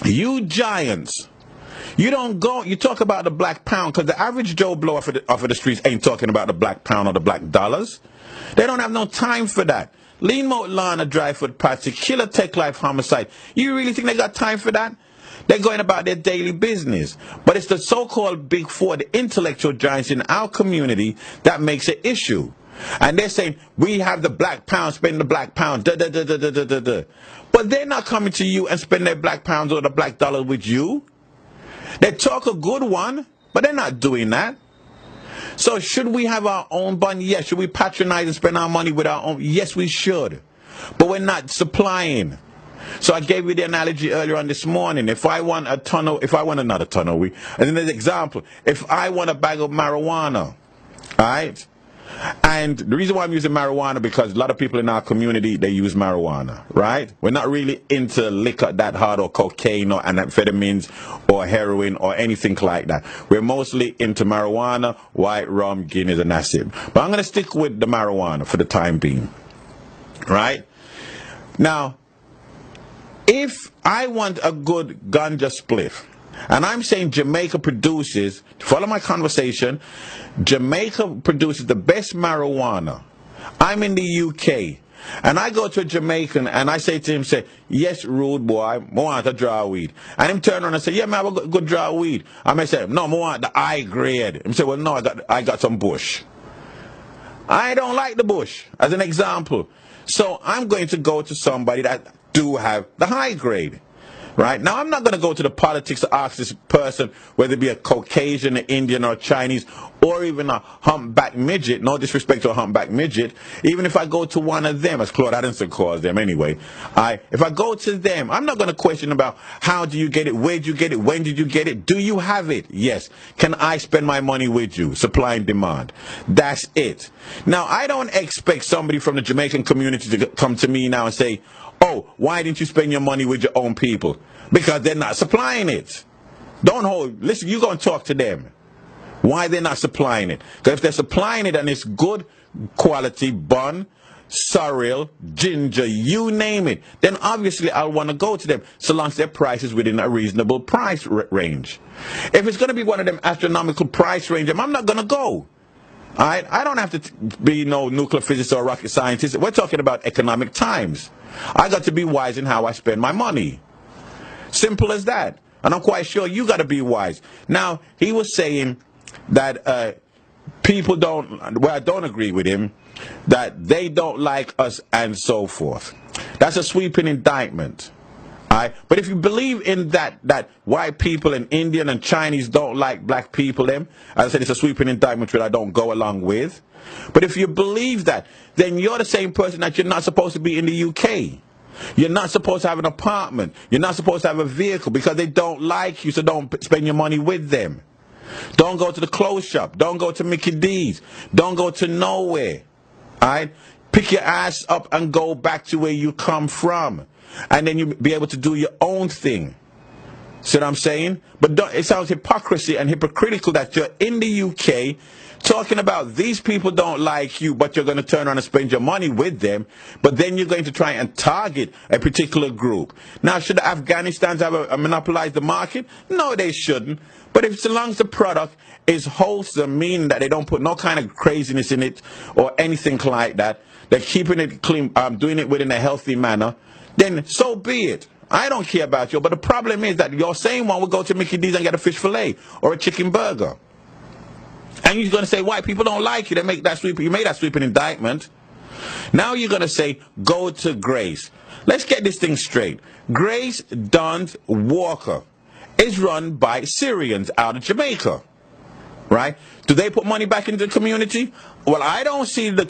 you giants, you don't go, you talk about the black pound, because the average Joe Blow off of the streets ain't talking about the black pound or the black dollars. They don't have no time for that. Lean Moat Lana, Dryfoot Patsy, Killer Tech Life Homicide. You really think they got time for that? They're going about their daily business. But it's the so-called Big Four, the intellectual giants in our community, that makes an issue. And they're saying, we have the black pound, spend the black pound, da da da da da da da da. But they're not coming to you and spend their black pounds or the black dollar with you. They talk a good one, but they're not doing that. So should we have our own bun? Yes. Should we patronize and spend our money with our own? Yes, we should. But we're not supplying. So I gave you the analogy earlier on this morning. If I want a tunnel, another tunnel, and then there's an example. If I want a bag of marijuana, all right? And the reason why I'm using marijuana, because a lot of people in our community, they use marijuana, right? We're not really into liquor that hard, or cocaine or amphetamines or heroin or anything like that. We're mostly into marijuana, white rum, Guinness, and acid. But I'm going to stick with the marijuana for the time being, right? Now, if I want a good ganja spliff, and I'm saying Jamaica produces, follow my conversation, Jamaica produces the best marijuana. I'm in the UK, and I go to a Jamaican, and I say to him, say, yes, rude boy, I want a draw weed. And him turn around and say, yeah, man, I have a good draw weed. I may say, no, I want the high grade. Him say, well, no, I got some bush. I don't like the bush, as an example. So I'm going to go to somebody that do have the high grade. Right? Now, I'm not going to go to the politics to ask this person whether it be a Caucasian, an Indian, or a Chinese, or even a humpback midget. No disrespect to a humpback midget. Even if I go to one of them, as Claude Addison calls them anyway, if I go to them, I'm not going to question about how do you get it, where did you get it, when did you get it, do you have it? Yes. Can I spend my money with you? Supply and demand. That's it. Now, I don't expect somebody from the Jamaican community to come to me now and say, oh, why didn't you spend your money with your own people? Because they're not supplying it. Don't hold. Listen, you go and talk to them. Why they're not supplying it? Because if they're supplying it and it's good quality bun, sorrel, ginger, you name it, then obviously I'll want to go to them so long as their price is within a reasonable price range. If it's going to be one of them astronomical price range, I'm not going to go. I don't have to be no nuclear physicist or rocket scientist. We're talking about economic times. I got to be wise in how I spend my money. Simple as that. And I'm quite sure you got to be wise. Now, he was saying that people don't, well, I don't agree with him, that they don't like us and so forth. That's a sweeping indictment. But if you believe in that white people and Indian and Chinese don't like black people, as I said, it's a sweeping indictment which I don't go along with. But if you believe that, then you're the same person that you're not supposed to be in the UK. You're not supposed to have an apartment. You're not supposed to have a vehicle because they don't like you, so don't spend your money with them. Don't go to the clothes shop. Don't go to Mickey D's. Don't go to nowhere. Pick your ass up and go back to where you come from. And then you'll be able to do your own thing. See what I'm saying? But it sounds hypocrisy and hypocritical that you're in the UK talking about these people don't like you, but you're going to turn around and spend your money with them, but then you're going to try and target a particular group. Now, should the Afghanistans have monopolized the market? No, they shouldn't. But if, so long as the product is wholesome, meaning that they don't put no kind of craziness in it or anything like that, they're keeping it clean, doing it within a healthy manner, then so be it. I don't care about you, but the problem is that your same one will go to Mickey D's and get a fish fillet or a chicken burger. And you're going to say, white people don't like you. You made that sweeping indictment. Now you're going to say, go to Grace. Let's get this thing straight. Grace Duns Walker is run by Syrians out of Jamaica. Right? Do they put money back into the community? Well, I don't see the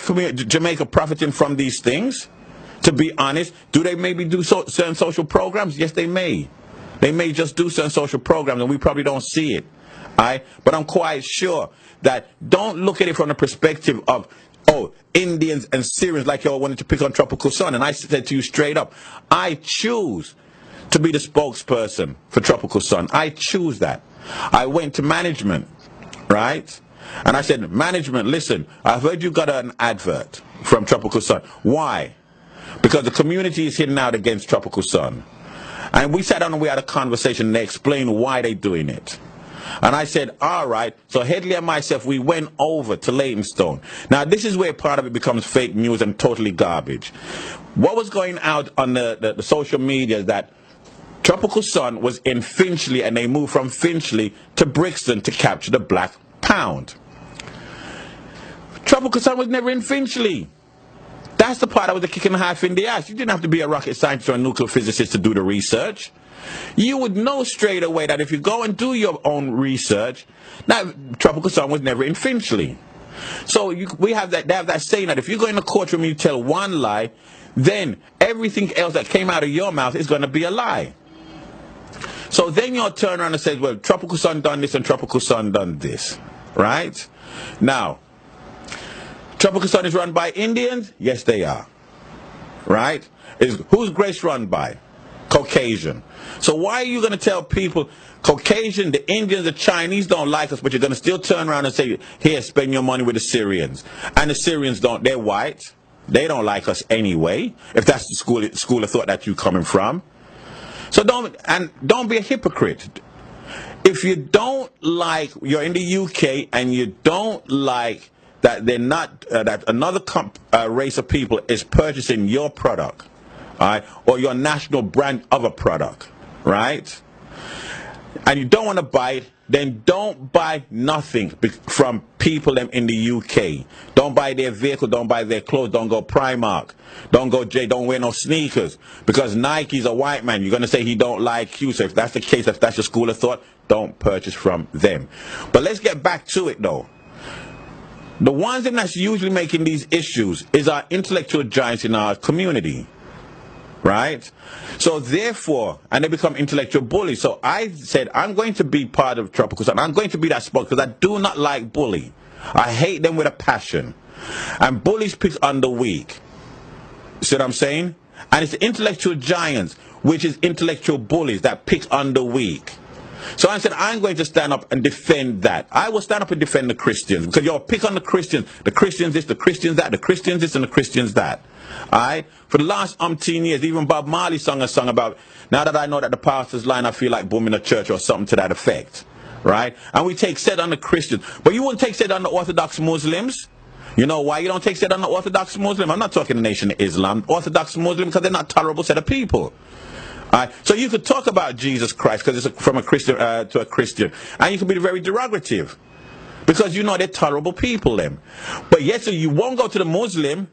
Jamaica profiting from these things. To be honest, do they maybe do certain social programs? Yes, they may. They may just do certain social programs, and we probably don't see it. But I'm quite sure that don't look at it from the perspective of, oh, Indians and Syrians like y'all wanted to pick on Tropical Sun. And I said to you straight up, I choose to be the spokesperson for Tropical Sun. I choose that. I went to management, right? And I said, management, listen, I've heard you got an advert from Tropical Sun. Why? Because the community is hitting out against Tropical Sun. And we sat down and we had a conversation and they explained why they're doing it. And I said, all right. So Headley and myself, we went over to Leytonstone. Now, this is where part of it becomes fake news and totally garbage. What was going out on the social media is that Tropical Sun was in Finchley and they moved from Finchley to Brixton to capture the Black Pound. Tropical Sun was never in Finchley. That's the part that was a kick and a half in the ass. You didn't have to be a rocket scientist or a nuclear physicist to do the research. You would know straight away that if you go and do your own research, that Tropical Sun was never in Finchley. So they have that saying that if you go in the courtroom and you tell one lie, then everything else that came out of your mouth is going to be a lie. So then you'll turn around and say, well, Tropical Sun done this and Tropical Sun done this. Right? Now, Tropical Sun is run by Indians? Yes, they are. Right? Who's Grace run by? Caucasian. So why are you going to tell people, Caucasian, the Indians, the Chinese don't like us, but you're going to still turn around and say, here, spend your money with the Syrians. And the Syrians they're white. They don't like us anyway, if that's the school of thought that you're coming from. So don't be a hypocrite. If you don't like, you're in the UK and you don't like that they're not, that another race of people is purchasing your product, or your national brand of a product, right? and you don't want to buy it, then don't buy nothing from people them in the UK. Don't buy their vehicle, don't buy their clothes, don't go Primark, don't go don't wear no sneakers, because Nike's a white man. You're going to say he don't like you. So if that's the case, if that's your school of thought, don't purchase from them. But let's get back to it though. The ones that's usually making these issues is our intellectual giants in our community. Right? So therefore, and they become intellectual bullies. So I said, I'm going to be part of Tropical Sun. I'm going to be that spot because I do not like bully. I hate them with a passion. And bullies pick on the weak. See what I'm saying? And it's the intellectual giants, which is intellectual bullies that pick on the weak. So I said, I'm going to stand up and defend that. I will stand up and defend the Christians. Because y'all pick on the Christians this, the Christians that, the Christians this, and the Christians that. Alright? For the last umpteen years, even Bob Marley sung a song about, now that I know that the pastor's lying, I feel like booming a church or something to that effect. Right? And we take set on the Christians. But you wouldn't take set on the Orthodox Muslims. You know why you don't take set on the Orthodox Muslim? I'm not talking the Nation of Islam. Orthodox Muslim, because they're not a tolerable set of people. So you could talk about Jesus Christ because it's from a Christian to a Christian, and you can be very derogative because you know they're tolerable people them. But yet, so you won't go to the Muslim,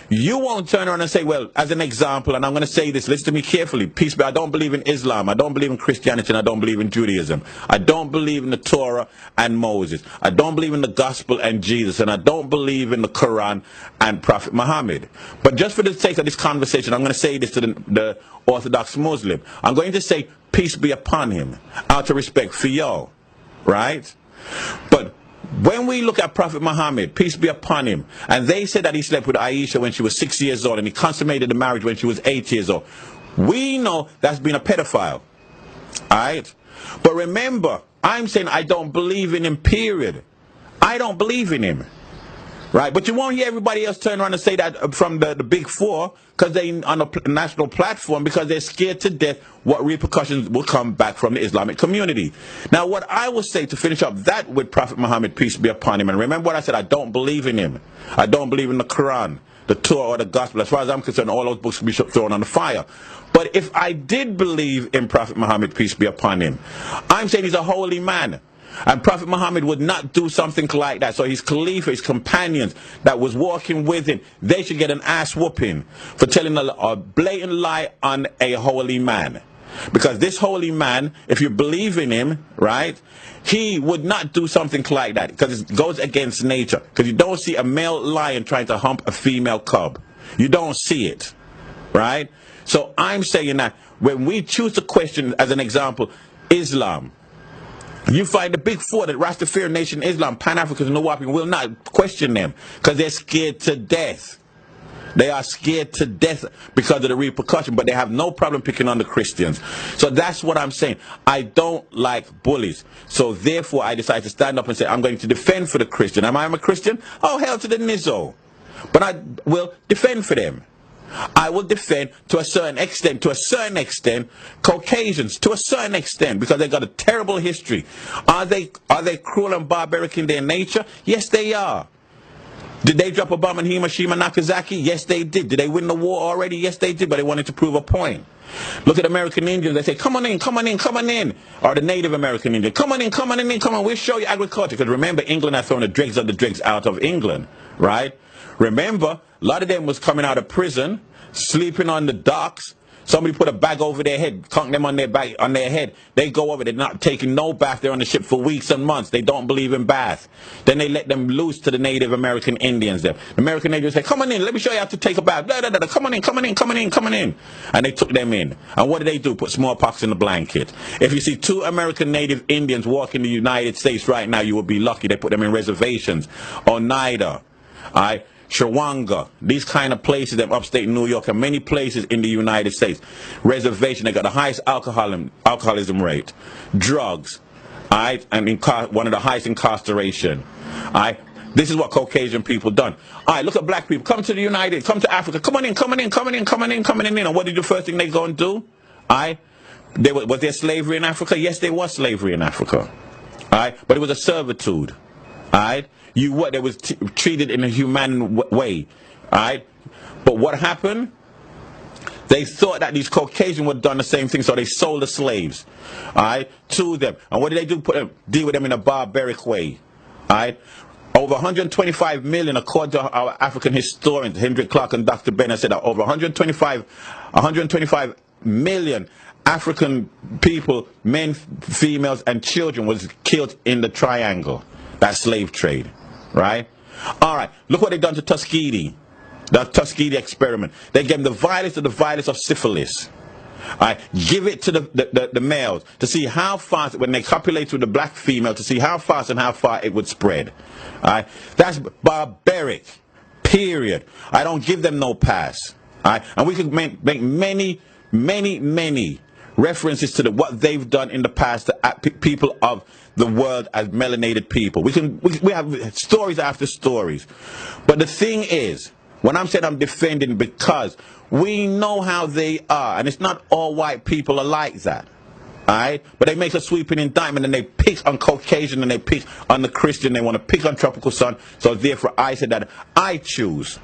you won't turn around and say, well, as an example, and I'm going to say this, listen to me carefully, peace be, I don't believe in Islam, I don't believe in Christianity, and I don't believe in Judaism. I don't believe in the Torah and Moses. I don't believe in the gospel and Jesus, and I don't believe in the Quran and Prophet Muhammad. But just for the sake of this conversation, I'm going to say this to the Orthodox Muslim. I'm going to say, peace be upon him, out of respect for y'all, right? But when we look at Prophet Muhammad, peace be upon him, and they said that he slept with Aisha when she was 6 years old, and he consummated the marriage when she was 8 years old, we know that's been a pedophile, alright? But remember, I'm saying I don't believe in him, period. I don't believe in him. Right, but you won't hear everybody else turn around and say that from the big four, because they on a national platform, because they're scared to death what repercussions will come back from the Islamic community. Now, what I will say to finish up that with Prophet Muhammad, peace be upon him, and remember what I said, I don't believe in him. I don't believe in the Quran, the Torah, or the Gospel. As far as I'm concerned, all those books can be thrown on the fire. But if I did believe in Prophet Muhammad, peace be upon him, I'm saying he's a holy man. And Prophet Muhammad would not do something like that. So his Khalifa, his companions that was walking with him, they should get an ass whooping for telling a blatant lie on a holy man. Because this holy man, if you believe in him, right, he would not do something like that. Because it goes against nature. Because you don't see a male lion trying to hump a female cub. You don't see it. Right? So I'm saying that when we choose to question, as an example, Islam, you find the big four, that Rastafari Nation, Islam, Pan-Africans, and Nawapi, will not question them because they're scared to death. They are scared to death because of the repercussion, but they have no problem picking on the Christians. So that's what I'm saying. I don't like bullies. So therefore, I decided to stand up and say, I'm going to defend for the Christian. Am I a Christian? Oh, hell to the nizzo. But I will defend for them. I will defend to a certain extent, Caucasians, to a certain extent, because they got a terrible history. Are they cruel and barbaric in their nature? Yes, they are. Did they drop a bomb in Hiroshima, Nagasaki? Yes, they did. Did they win the war already? Yes, they did, but they wanted to prove a point. Look at American Indians. They say, come on in, come on in, come on in. Or the Native American Indian, come on in, come on in, come on. We'll show you agriculture. Because remember, England had thrown the dregs of the dregs out of England, right? Remember, a lot of them was coming out of prison, sleeping on the docks. Somebody put a bag over their head, conked them on their back, on their head. They go over, they're not taking no bath. They're on the ship for weeks and months. They don't believe in bath. Then they let them loose to the Native American Indians there. The American Indians say, come on in, let me show you how to take a bath. Blah, blah, blah. Come on in, come on in, come on in, come on in. And they took them in. And what did they do? Put smallpox in the blanket. If you see 2 American Native Indians walk in the United States right now, you will be lucky. They put them in reservations. Oneida. Shawanga, these kind of places in upstate New York and many places in the United States. Reservation, they got the highest alcoholism rate, drugs, and one of the highest incarceration. This is what Caucasian people done. Look at black people. Come to the United, come to Africa. Come on in, come on in, come on in, come on in, come on in. And what did the first thing they go and do? Was there slavery in Africa? Yes, there was slavery in Africa. But it was a servitude. They was treated in a human way. But what happened? They thought that these Caucasians would have done the same thing, so they sold the slaves, all right, to them. And what did they do? Deal with them in a barbaric way, all right? Over 125 million, according to our African historians, Hendrik Clark and Dr. Bennett, said that over 125 million African people, men, females, and children was killed in the triangle, that slave trade, right? All right, look what they done to Tuskegee, the Tuskegee experiment. They gave them the virus of syphilis. All right, give it to the males to see how fast, when they copulate with the black female, to see how fast and how far it would spread. All right, that's barbaric, period. I don't give them no pass. All right, and we can make many references to what they've done in the past to people of the world as melanated people. We have stories after stories. But the thing is, when I'm saying I'm defending, because we know how they are, and it's not all white people are like that. Alright? But they make a sweeping indictment, and they pick on Caucasian, and they pick on the Christian, they want to pick on Tropical Sun. So therefore I said that I choose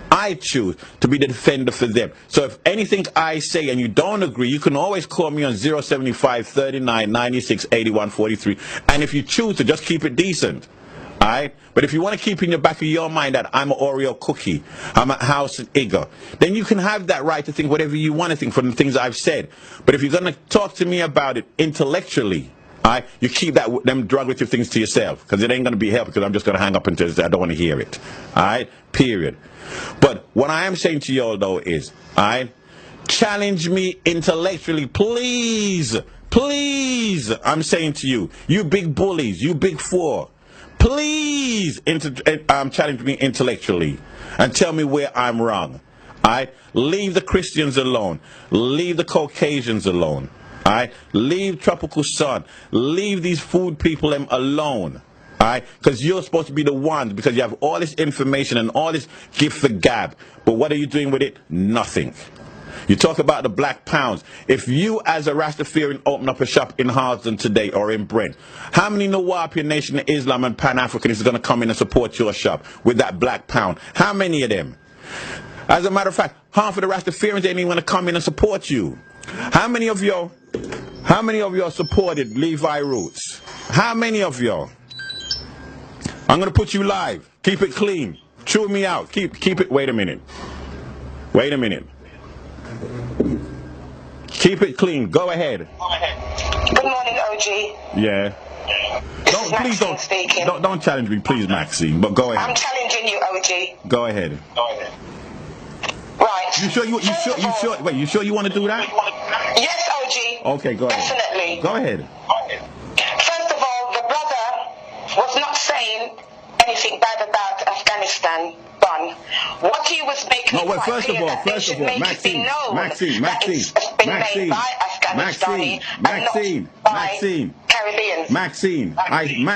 to be the defender for them. So if anything I say and you don't agree, you can always call me on 075 39 96 81 43. And if you choose to, just keep it decent. Alright? But if you want to keep in the back of your mind that I'm an Oreo cookie, I'm a house and Igor, then you can have that right to think whatever you want to think from the things I've said. But if you're going to talk to me about it intellectually, alright, you keep them derogatory things to yourself, because it ain't going to be helpful, because I'm just going to hang up and say I don't want to hear it. Alright? Period. But what I am saying to y'all though is, alright, challenge me intellectually, please. Please, I'm saying to you, you big bullies, you big four, please challenge me intellectually and tell me where I'm wrong. Alright? Leave the Christians alone. Leave the Caucasians alone. Alright? Leave Tropical Sun. Leave these food people alone. Alright? Because you're supposed to be the ones, because you have all this information and all this gift for gab. But what are you doing with it? Nothing. You talk about the black pounds. If you as a Rastafarian open up a shop in Harlesden today or in Brent, how many Nawapian Nation of Islam and Pan-Africanists are going to come in and support your shop with that black pound? How many of them? As a matter of fact, half of the Rastafarians ain't even going to come in and support you. How many of y'all supported Levi Roots? How many of y'all? I'm going to put you live. Keep it clean. Chew me out. Keep it. Wait a minute. Keep it clean. Go ahead. Good morning, OG. Yeah. Don't challenge me, please, Maxine. But go ahead. I'm challenging you, OG. Go ahead. Right. You sure you want to do that? Yes, OG. Okay, go ahead. Definitely. Go ahead. First of all, the brother was not saying anything bad about Afghanistan. What he was making first of all, Maxine,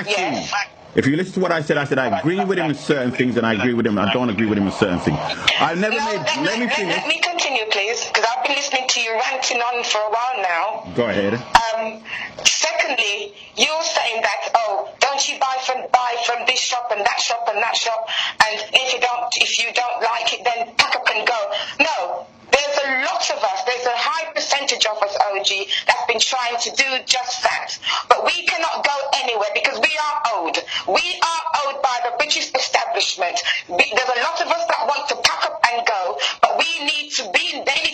yes. If you listen to what I said I agree with him in certain things, and I agree with him, I don't agree with him in certain things. Let me finish. Let me continue, please, because I've been listening to you ranting on for a while now. Go ahead. Secondly, you're saying that, don't you buy from this shop and that shop and that shop, and if you don't like it, then pack up and go. No. There's a lot of us, there's a high percentage of us, OG, that's been trying to do just that. But we cannot go anywhere because we are owed. We are owed by the British establishment. There's a lot of us that want to pack up and go, but they need to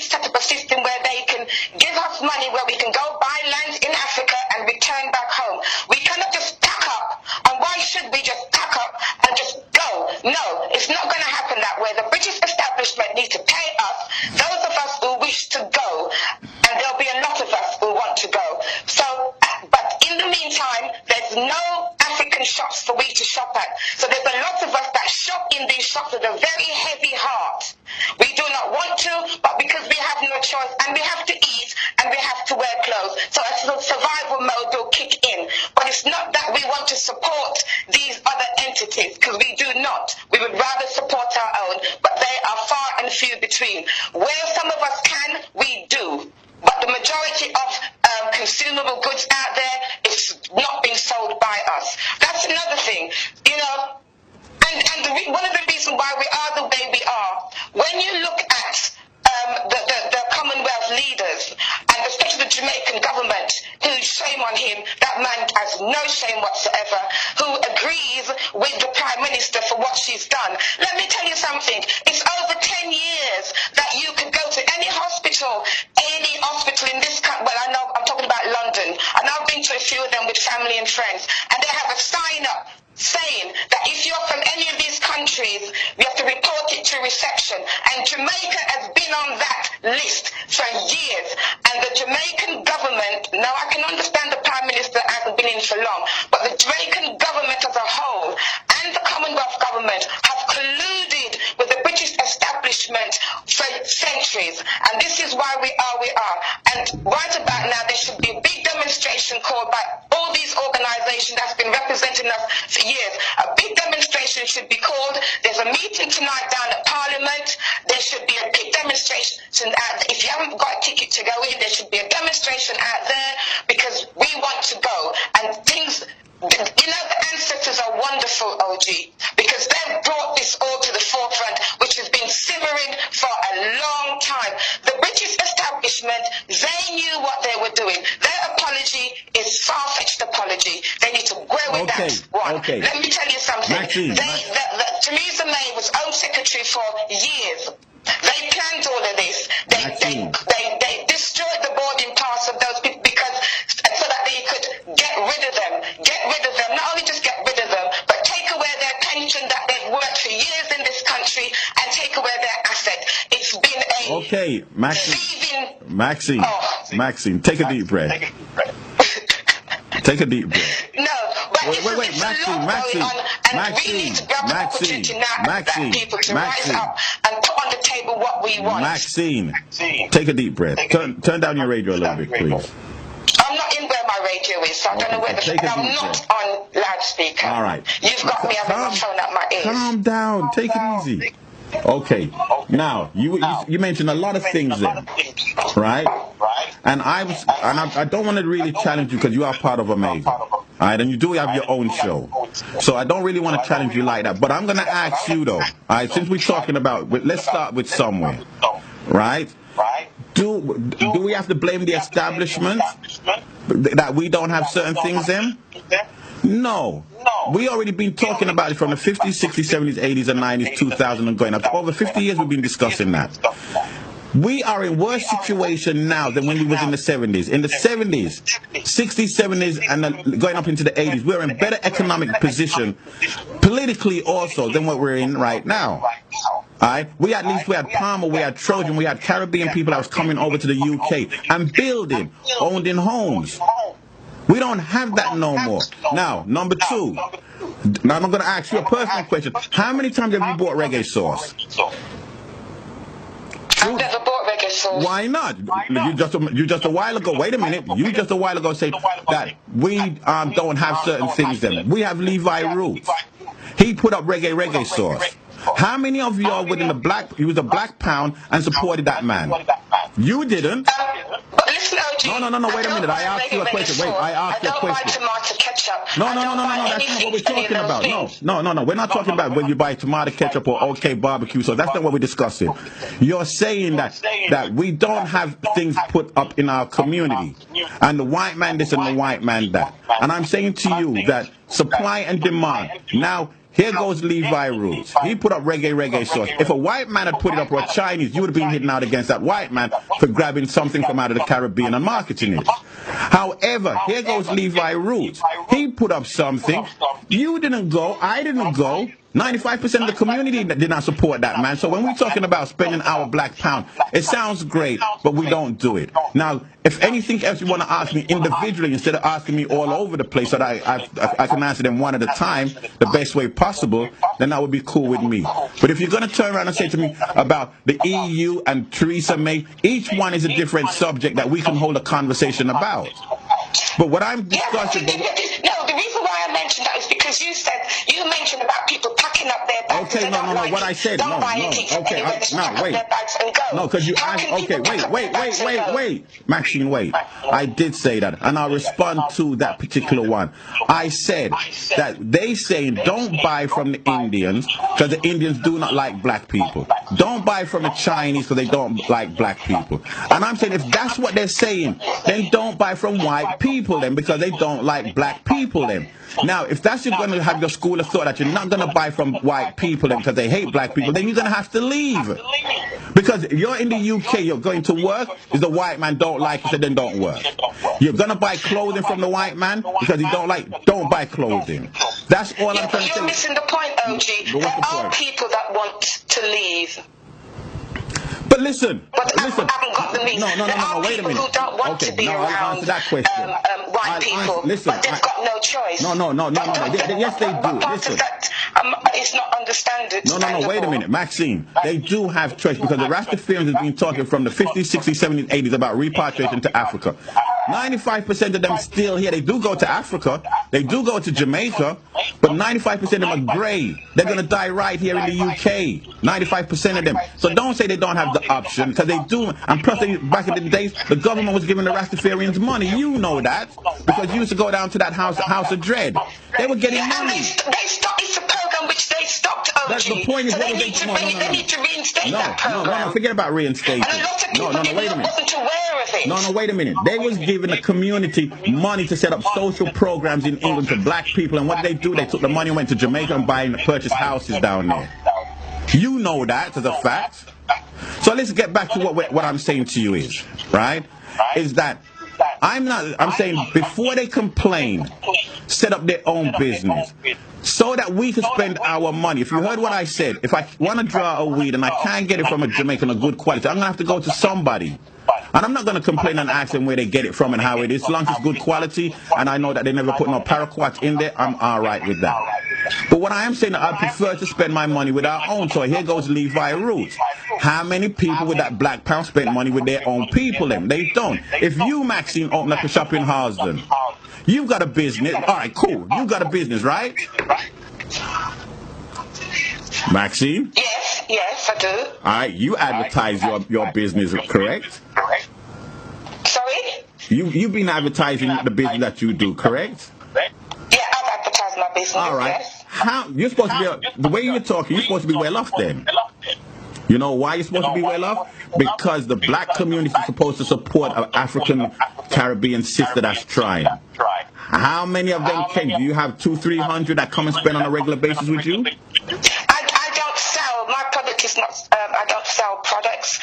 set up a system where they can give us money where we can go buy land in Africa and return back home. We cannot just pack up. And why should we just pack up and just go? No, it's not going to happen that way. The British establishment need to pay us, those of us who wish to go, and there'll be a lot of us who want to go. So, but in the meantime, there's no African shops for we to shop at. So there's a lot of us that shop in these shops with a very heavy heart. We do not want to, but because we have no choice, and we have to eat, and we have to wear clothes. So a survival mode will kick in. But it's not that we want to support these other entities, because we do not. We would rather support our own, but they are far and few between. Where some of us can, we do. But the majority of consumable goods out there is not being sold by us. That's another thing, And one of the reasons why we are the way we are, when you look at the reception. And Jamaica has been on that list for years. And the Jamaican government, now I can understand the Prime Minister hasn't been in for long, but the Jamaican government as a whole and the Commonwealth government have colluded with the British establishment for centuries. And this is why we are we are. And right about now, there should be a big demonstration called by all these organisations that's been representing us for years. A big demonstration should be called. There's a meeting tonight down at Parliament. There should be a big demonstration out. If you haven't got a ticket to go in, there should be a demonstration out there because we want to go. And things, you know, the ancestors are wonderful, OG, because they've brought this all to the forefront, which has been simmering for a long time. The British establishment, they knew what they were doing. Their apology is far-fetched apology. They need to go with that one. Okay. Let me tell you something. Maxine, Theresa May was Home Secretary for years. They planned all of this. They destroyed the boarding pass of those people because so that they could get rid of them. Not only just get rid of them, but take away their pension that they've worked for years in this country and take away their asset. It's been a okay, Maxine, take a deep breath. Take a deep breath. No, but wait, Maxine, and put on the table what we want. Maxine, take a deep breath. Turn down your radio a little bit, please. I'm not in where my radio is, so I don't know where I'm not on loudspeaker. All right. You've got me having my phone at my ears. Calm down. Take it easy. Okay. Now, you mentioned a lot of things there, right? And I don't want to really challenge you because you are part of Amazing. All right, and you do have your own show. So I don't really want to challenge you like that. But I'm going to ask you, though, all right, since we're talking about, let's start with somewhere, right? Do we have to blame the establishment that we don't have certain things in? No. We already been talking about it from the 50s, 60s, 70s, 80s, and 90s, 2000 and going up. Over 50 years we've been discussing that. We are in worse situation now than when we was in the 70s. In the 70s, 60s, 70s, and going up into the 80s, we're in better economic position, politically also, than what we're in right now. Alright? We had Palmer, we had Trojan, we had Caribbean people that was coming over to the UK and building, owning homes. We don't have that no more. Now, number two. Now I'm going to ask you a personal question. How many times have you bought reggae sauce? I've never bought reggae sauce. Why not? You just a while ago. Wait a minute. You just a while ago said that we don't have certain things. Then we have Levi Roots. He put up reggae sauce. How many of y'all within the black? He was a black pound and supported that man. You didn't. No. Wait a minute. I asked you a question. Wait. I asked you a question. No. That's not what we're talking about. No. We're not talking about when you buy tomato ketchup or OK barbecue. So that's not what we're discussing. You're saying that we don't have things put up in our community, and the white man this and the white man that. And I'm saying to you that supply and demand now. Here goes Levi Roots. He put up reggae sauce. If a white man had put it up, or a Chinese, you would have been hitting out against that white man for grabbing something from out of the Caribbean and marketing it. However, here goes Levi Roots. He put up something. You didn't go. I didn't go. 95% of the community did not support that man. So when we're talking about spending our black pound, it sounds great, but we don't do it. Now, if anything else you want to ask me individually instead of asking me all over the place so that I can answer them one at a time, the best way possible, then that would be cool with me. But if you're going to turn around and say to me about the EU and Theresa May, each one is a different subject that we can hold a conversation about. But what I'm discussing... No, the reason why I mentioned that is because you mentioned about people packing up their bags. Okay, no. What I said, no. Okay, no, because you asked. Okay, wait, Maxine, wait. I did say that, and I'll respond to that particular one. I said that they saying don't buy from the Indians because the Indians do not like black people. Don't buy from the Chinese because they don't like black people. And I'm saying if that's what they're saying, then don't buy from white people then because they don't like black people then. Now, if that's you're going to have your school of thought that you're not going to buy from white people then because they hate black people, then you're going to have to leave. Because you're in the UK, you're going to work, is the white man don't like it, so then don't work. You're going to buy clothing from the white man because he don't buy clothing. That's all I'm trying to say. You're missing the point, OG. There are people that want to leave. But listen, but haven't got the means. No, wait a minute. Who don't want to be I'll around answer that question. white people, but they've got no choice. No. Yes, they do. Listen. It's not understandable. No, wait a minute. Maxine, they do have choice because the Rastafarians have been talking from the 50s, 60s, 70s, 80s about repatriation to Africa. 95% of them still here. They do go to Africa. They do go to Jamaica. But 95% of them are grey. They're going to die right here in the UK. 95% of them. So don't say they don't have the option, because they do. And plus, back in the days, the government was giving the Rastafarians money. You know that. Because you used to go down to that House of Dread. They were getting money. They stopped. It's a program which they stopped, OG. That's the point. Is so they need to reinstate that program. No, forget about reinstating. And a lot of people wait a minute. Wasn't aware of it. No, wait a minute. They was giving the community money to set up social programs in England to black people, and what did they do? They took the money and went to Jamaica and purchased houses down there. You know that as a fact. So let's get back to what I'm saying to you is, right? Is that I'm saying before they complain, set up their own business so that we can spend our money. If you heard what I said, if I want to draw a weed and I can't get it from a Jamaican of good quality, I'm going to have to go to somebody. And I'm not going to complain and ask them where they get it from and how it is. As long as it's good quality and I know that they never put no paraquat in there, I'm all right with that. But what I am saying, I prefer to spend my money with our own. So here goes Levi Roots. How many people with that black pound spent money with their own people? Them? They don't. If you, Maxine, open up a shop in Harsden, you've got a business. All right, cool. You've got a business, right? Maxine? Yes, I do. All right, you advertise your business, correct? Sorry? You've been advertising the business that you do, correct? Yeah, I've advertised my business. All right. Yes. How you're supposed to be? The way you're talking, you're supposed to be well off then. You know why you're supposed to be well off? Because the black community is supposed to support an African Caribbean sister that's trying. How many of them can? Do you have 200-300 that come and spend on a regular basis with you? I don't sell. My product is not. I don't sell products.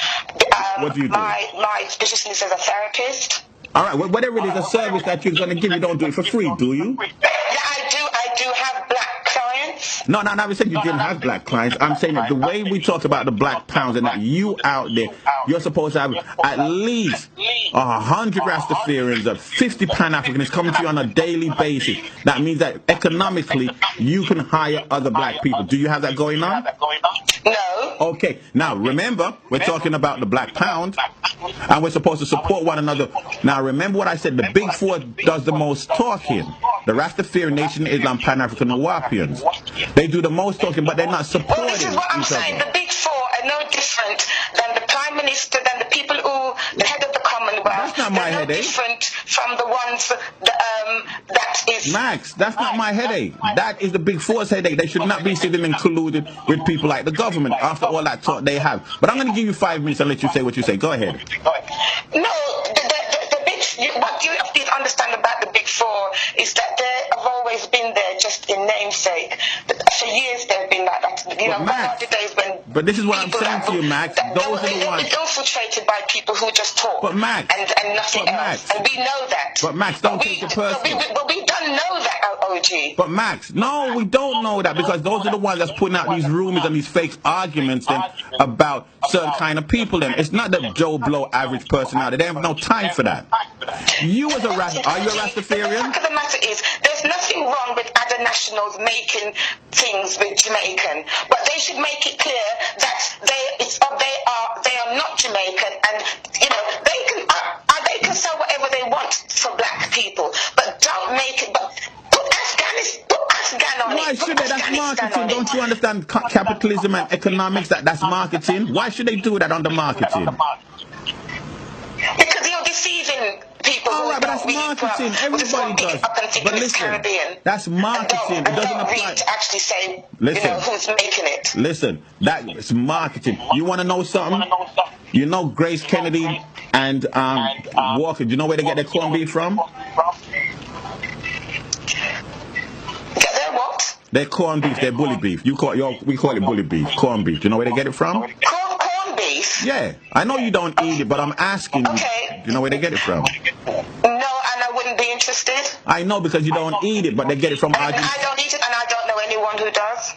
What do you do? My position is as a therapist. All right. Whatever it is, a service that you're going to give, you don't do it for free, do you? Yeah, I do have black clients. No, I never said you didn't have black clients. I'm saying that the way we talk about the black pounds and that you out there, you're supposed to have at least 100 Rastafarians, 50 Pan-Africans coming to you on a daily basis. That means that economically you can hire other black people. Do you have that going on? No. Okay. Now, remember, we're talking about the black pound, and we're supposed to support one another. Now, remember what I said. The Big Four does the most talking. The Rastafarian Nation, Islam, Pan-African, and Wapians. They do the most talking, but they're not supporting this is what I'm saying. The Big Four are no different than the Prime Minister, than the people the head of the Commonwealth. That's not my headache. Different from the ones that is... Max, that's not my headache. That is the Big Four's headache. They should not be sitting and colluded with people like the government after all that talk they have. But I'm going to give you 5 minutes and let you say what you say. Go ahead. No, what you have to understand about the Big Four is that they have always been there just in namesake. For years they've been like that. You know, Max, the days when but this is what I'm saying to you, Max. Those are the ones infiltrated by people who just talk. But Max, and nothing else. And we know that. But Max, don't take it personal. But we don't know that, OG. But Max, no, we don't know that, because those are the ones that's putting out these rumors and these fake arguments then about certain kind of people. Then it's not the Joe Blow average person out there. They have no time for that. You as a are you a Rastafarian? The fact of the matter is, there's nothing wrong with other nationals making things with Jamaican, but they should make it clear that they are not Jamaican, and you know they can sell whatever they want for black people, but don't make it. But put Afghan on it. Why should they? That's marketing. Don't you understand capitalism and economics? That's marketing. Why should they do that under marketing? Because you're deceiving people. All right, but that's marketing. Everybody does. But listen, that's marketing. It doesn't apply. To actually say, listen, who's making it. Listen, that's marketing. You want to know something? You know Grace Kennedy and Walker. Do you know where they get their corned beef from? Get their what? Their corned beef. Their bully beef. We call it bully beef. Corned beef. Do you know where they get it from? Corned beef? Yeah. I know you don't eat it, but I'm asking you. Okay. Do you know where they get it from? No, and I wouldn't be interested. I know, because you don't eat it, but they get it from I don't eat it, and anyone who does.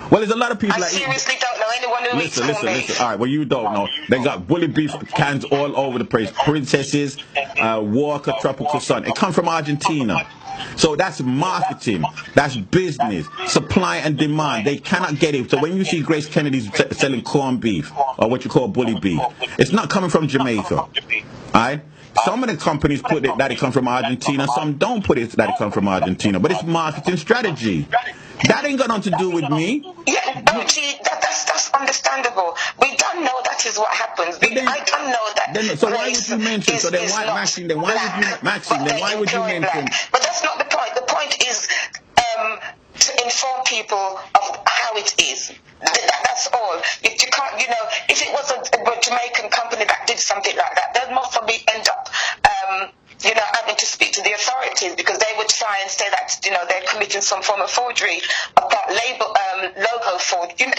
Well, there's a lot of people I like seriously don't know anyone who eats corned beef. Listen. All right, well, you don't know. They got bully beef cans all over the place. Princesses, Walker, Tropical Sun. It comes from Argentina. So that's marketing. That's business. Supply and demand. They cannot get it. So when you see Grace Kennedy's selling corned beef, or what you call bully beef, it's not coming from Jamaica. All right? Some of the companies put it that it comes from Argentina. Some don't put it that it comes from Argentina. But it's marketing strategy. That ain't got nothing to do with me. Yeah, that's understandable. We don't know that is what happens. I don't know that. Then, so why would you mention? So then why, Maxine? Then why would you, Maxine? Then why would you mention? But that's not the point. The point is to inform people of how it is. That's all. If you can't, if it was a Jamaican company that did something like that, they'd most probably end up, having to speak to the authorities, because they would try and say that, they're committing some form of forgery about logo forgery.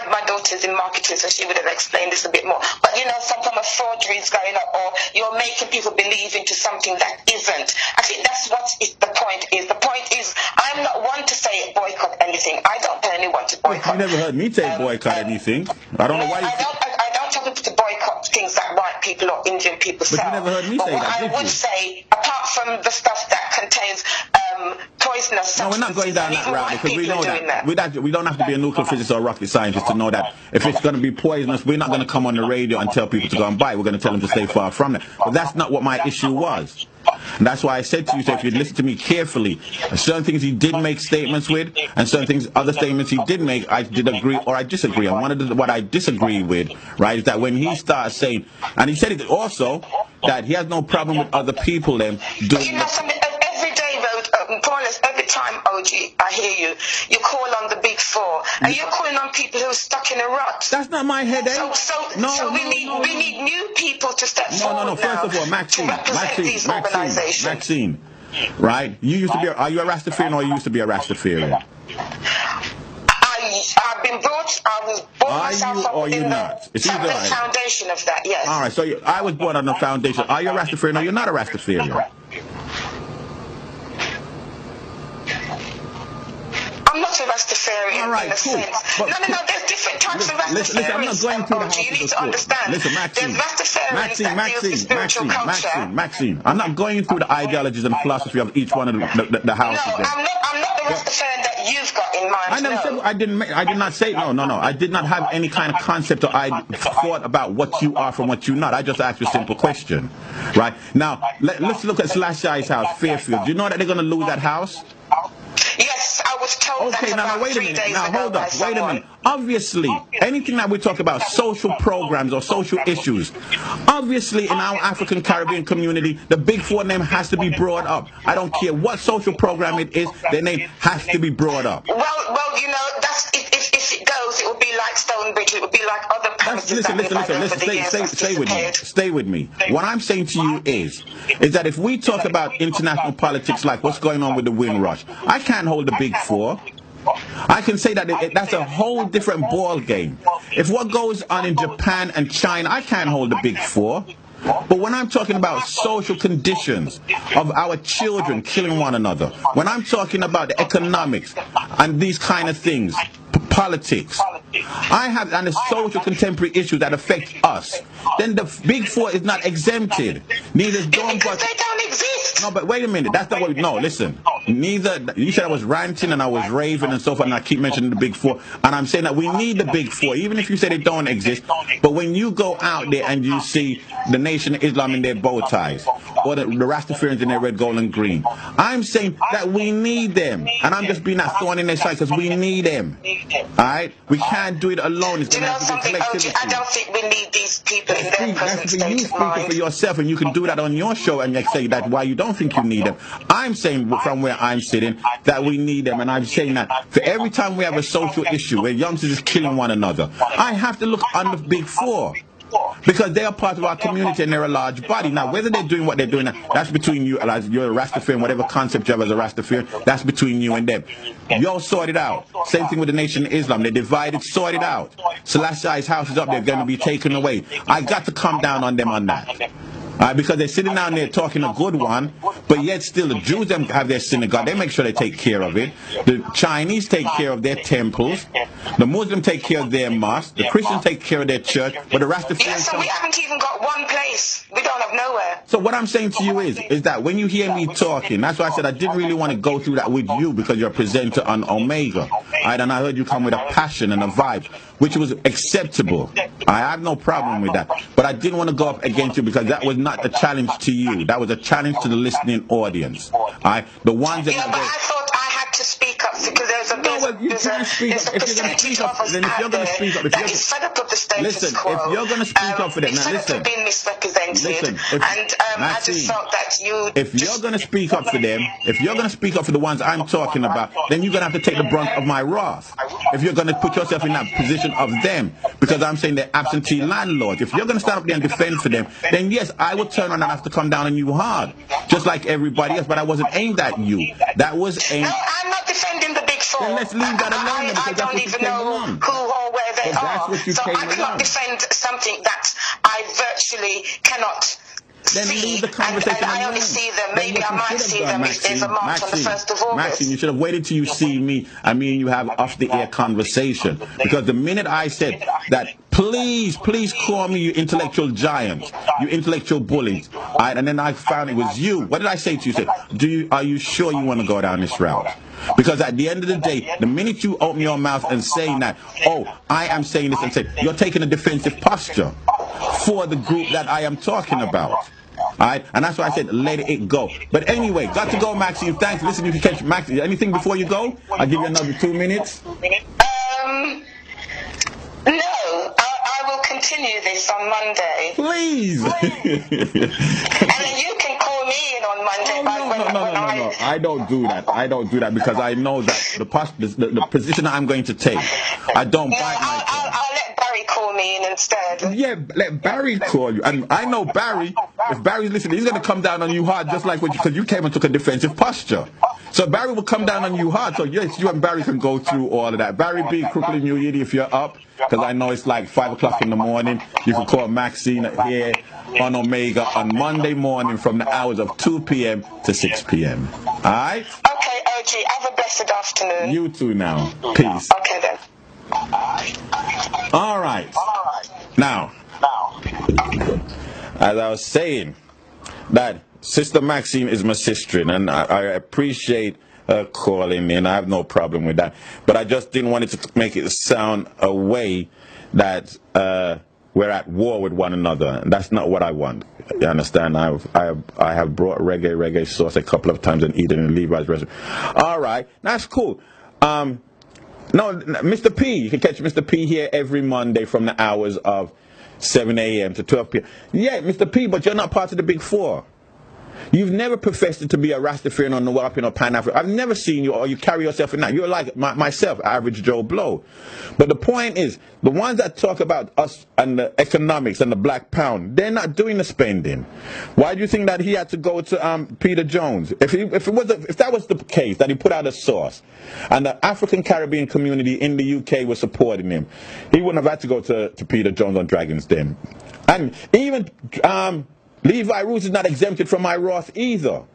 My daughter's in marketing, so she would have explained this a bit more. But, some form of forgery is going on, or you're making people believe into something that isn't. I think that's what the point is. The point is, I'm not one to say boycott anything. I don't tell anyone to boycott. You never heard me say boycott anything. I don't know why. I don't tell people to boycott things that white people or Indian people sell. But you never heard me say that, did you? I would say, apart from the stuff that contains poisonous substances. No, we're not going down that route, because we know that. We don't have to be a nuclear physicist or a rocket scientist to know that if it's going to be poisonous, we're not going to come on the radio and tell people to go and buy it. We're going to tell them to stay far from it. But that's not what my issue was. And that's why I said to you, so if you'd listen to me carefully, certain things he did make statements with, and certain things, other statements he did make, I did agree or I disagree. And one of what I disagree with, right, is that when he starts saying, and he said it also, that he has no problem with other people then doing every day, Paulus, every time, OG, I hear you. You call on the big four, and you're calling on people who are stuck in a rut. That's not my headache. So we need new people to step forward. No. First of all, Maxine, right? You used to be. Are you a Rastafarian, or you used to be a Rastafarian? I've been brought. I was born myself up in the foundation of that. Yes. All right. So I was born on the foundation. Are you a Rastafarian, or you're not a Rastafarian? I'm not a Rastafarian in a sense. No, there's different types of Rastafarians. Listen, I'm not going through the house. You need to understand. Listen, Maxine. There's Rastafarians that deal with spiritual culture. Maxine. I'm not going through the ideologies and philosophy of each one of the houses. No, I'm not the Rastafarian that you've got in mind. I never said. I did not say no. I did not have any kind of concept or thought about what you are from what you're not. I just asked you a simple question, right? Now let's look at Slashai's house, Fairfield. Do you know that they're going to lose that house? Yes, I was told that about wait a 3 minute. days Now ago. hold up. Wait a minute. Obviously, anything that we talk about, social programs or social issues, obviously in our African Caribbean community, the Big Four name has to be brought up. I don't care what social program it is, their name has to be brought up. Well, that's if it goes, it will be like Stonebridge. It will be like other premises that we've had over the years. Stay with me. What I'm saying to you is that if we talk about international politics, like what's going on with the Winddrush, I can't hold the Big Four. I can say that that's a whole different ball game. If what goes on in Japan and China, I can't hold the Big Four. But when I'm talking about social conditions of our children killing one another, when I'm talking about the economics and these kind of things, politics, and the social contemporary issues that affect us, then the Big Four is not exempted. Neither is because they don't exist. No, but wait a minute. That's not what. No, listen. Neither. You said I was ranting and I was raving and so forth, and I keep mentioning the Big Four, and I'm saying that we need the Big Four, even if you say they don't exist. But when you go out there and you see the Nation of Islam in their bow ties, or the Rastafarians in their red, gold, and green, I'm saying that we need them, and I'm just being that thorn in their side because we need them. All right, we can't do it alone. It's do you know something, OG? I don't think we need these people in their present state of mind. You speaking for yourself, and you can do that on your show, and you say that why you don't think you need them. I'm saying from where I'm sitting that we need them, and I'm saying that for every time we have a social issue where youngsters is killing one another, I have to look on the Big Four. Because they are part of our community and they're a large body. Now, whether they're doing what they're doing, that's between you, as you're a Rastafarian, whatever concept you have as a Rastafarian, that's between you and them. Y'all sort it out. Same thing with the Nation of Islam. They divided, sort it out. Celestia's house is up, they're going to be taken away. I got to come down on them on that. Because they're sitting down there talking a good one, but yet still the Jews them have their synagogue. They make sure they take care of it. The Chinese take care of their temples. The Muslims take care of their mosque. The Christians take care of their church. But the Rastafarians... Yeah, so we haven't even got one place. We don't have nowhere. So what I'm saying to you is that when you hear me talking, that's why I said I didn't really want to go through that with you because you're a presenter on Omega. And I heard you come with a passion and a vibe, which was acceptable. I have no problem with that. But I didn't want to go up against you because that was not a challenge to you. That was a challenge to the listening audience. The ones that... Yeah, but I thought I had to speak up because there's a percentage of us out there that is fed up with the status quo. Listen, if you're going to speak up for them, now listen. Being misrepresented. I just felt that you... If you're going to speak up for them, if you're going to speak up for the ones I'm talking about, then you're going to have to take the brunt of my wrath. If you're going to put yourself in that position of them, because I'm saying they're absentee landlords. If you're going to stand up there and defend for them, then yes, I will turn on and have to come down on you hard, just like everybody else. But I wasn't aimed at you. That was aimed... No, I'm not defending the big four. Then let's leave that alone. I don't even know who or where they are. So I cannot defend something that I virtually cannot... Then leave the conversation and I only see them. Maybe I might see them if there's a march on the 1st of August. Maxine, you should have waited till you see me and me and you have off-the-air conversation. Because the minute I said that, please call me you intellectual giant, you intellectual bullies, and then I found it was you. What did I say to you? Say, are you sure you want to go down this route? Because at the end of the day, the minute you open your mouth and saying that, oh, I am saying this and saying, you're taking a defensive posture for the group that I am talking about. Alright, and that's why I said let it go. But anyway, got to go, Maxine. Thanks. Listen, if you catch Maxine, anything before you go? I'll give you another 2 minutes. No, I will continue this on Monday. Please. And then you can call me in on Monday. No. I don't do that. I don't do that because I know that the position I'm going to take, I don't bite my tongue. I'll let Barry call me in instead. Yeah, let Barry call you. And I know Barry, if Barry's listening, he's going to come down on you hard just like because you came and took a defensive posture. So Barry will come down on you hard. So yes, you and Barry can go through all of that. Barry B, Crooklyn Mutiny, if you're up, because I know it's like 5 o'clock in the morning, you can call Maxine here on Omega on Monday morning from the hours of 2 p.m. to 6 p.m. All right? Okay, OG, have a blessed afternoon. You too now. Peace. Okay then. All right. Now, as I was saying, that Sister Maxine is my sister, and I appreciate her calling in. I have no problem with that. But I just didn't want it to make it sound a way that we're at war with one another. And that's not what I want. You understand? I have brought reggae sauce a couple of times and eaten in Levi's restaurant. All right, that's cool. No, Mr. P, you can catch Mr. P here every Monday from the hours of 7 a.m. to 12 p.m. Yeah, Mr. P, but you're not part of the Big Four. You've never professed to be a Rastafarian or Nawapian or Pan-African. I've never seen you or you carry yourself in that. You're like myself, average Joe Blow. But the point is, the ones that talk about us and the economics and the black pound, they're not doing the spending. Why do you think that he had to go to Peter Jones? If that was the case, that he put out a source, and the African Caribbean community in the UK was supporting him, he wouldn't have had to go to Peter Jones on Dragon's Den. And even Levi Roots is not exempted from my wrath either. All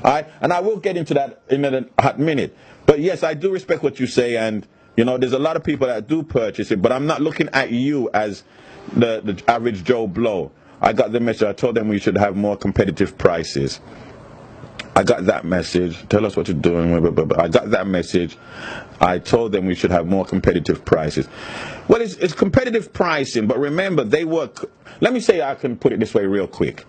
right? And I will get into that in a hot minute. But yes, I do respect what you say, and you know, there's a lot of people that do purchase it, but I'm not looking at you as the average Joe Blow. I got the message. I told them we should have more competitive prices. I got that message. Tell us what you're doing. I got that message. I told them we should have more competitive prices. Well, it's competitive pricing, but remember, they work. Let me say, I can put it this way real quick.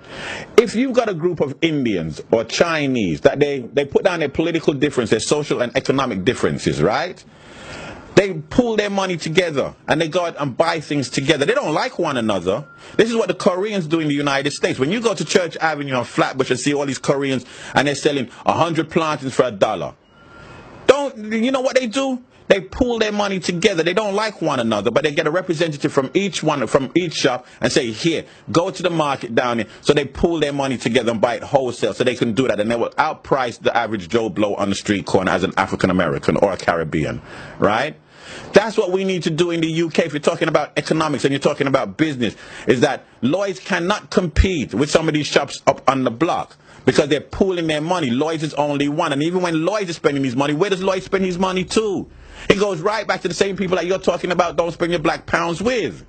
If you've got a group of Indians or Chinese that they put down their political difference, their social and economic differences, right? They pool their money together and they go out and buy things together. They don't like one another. This is what the Koreans do in the United States. When you go to Church Avenue on Flatbush and see all these Koreans and they're selling 100 plantains for $1. You know what they do? They pool their money together. They don't like one another, but they get a representative from each shop and say, here, go to the market down here. So they pool their money together and buy it wholesale so they can do that. And they will outprice the average Joe Blow on the street corner as an African American or a Caribbean, right? That's what we need to do in the UK. If you're talking about economics and you're talking about business, is that Lloyd's cannot compete with some of these shops up on the block because they're pooling their money. Lloyd's is only one. And even when Lloyd's is spending his money, where does Lloyd spend his money to? It goes right back to the same people that you're talking about don't spend your black pounds with.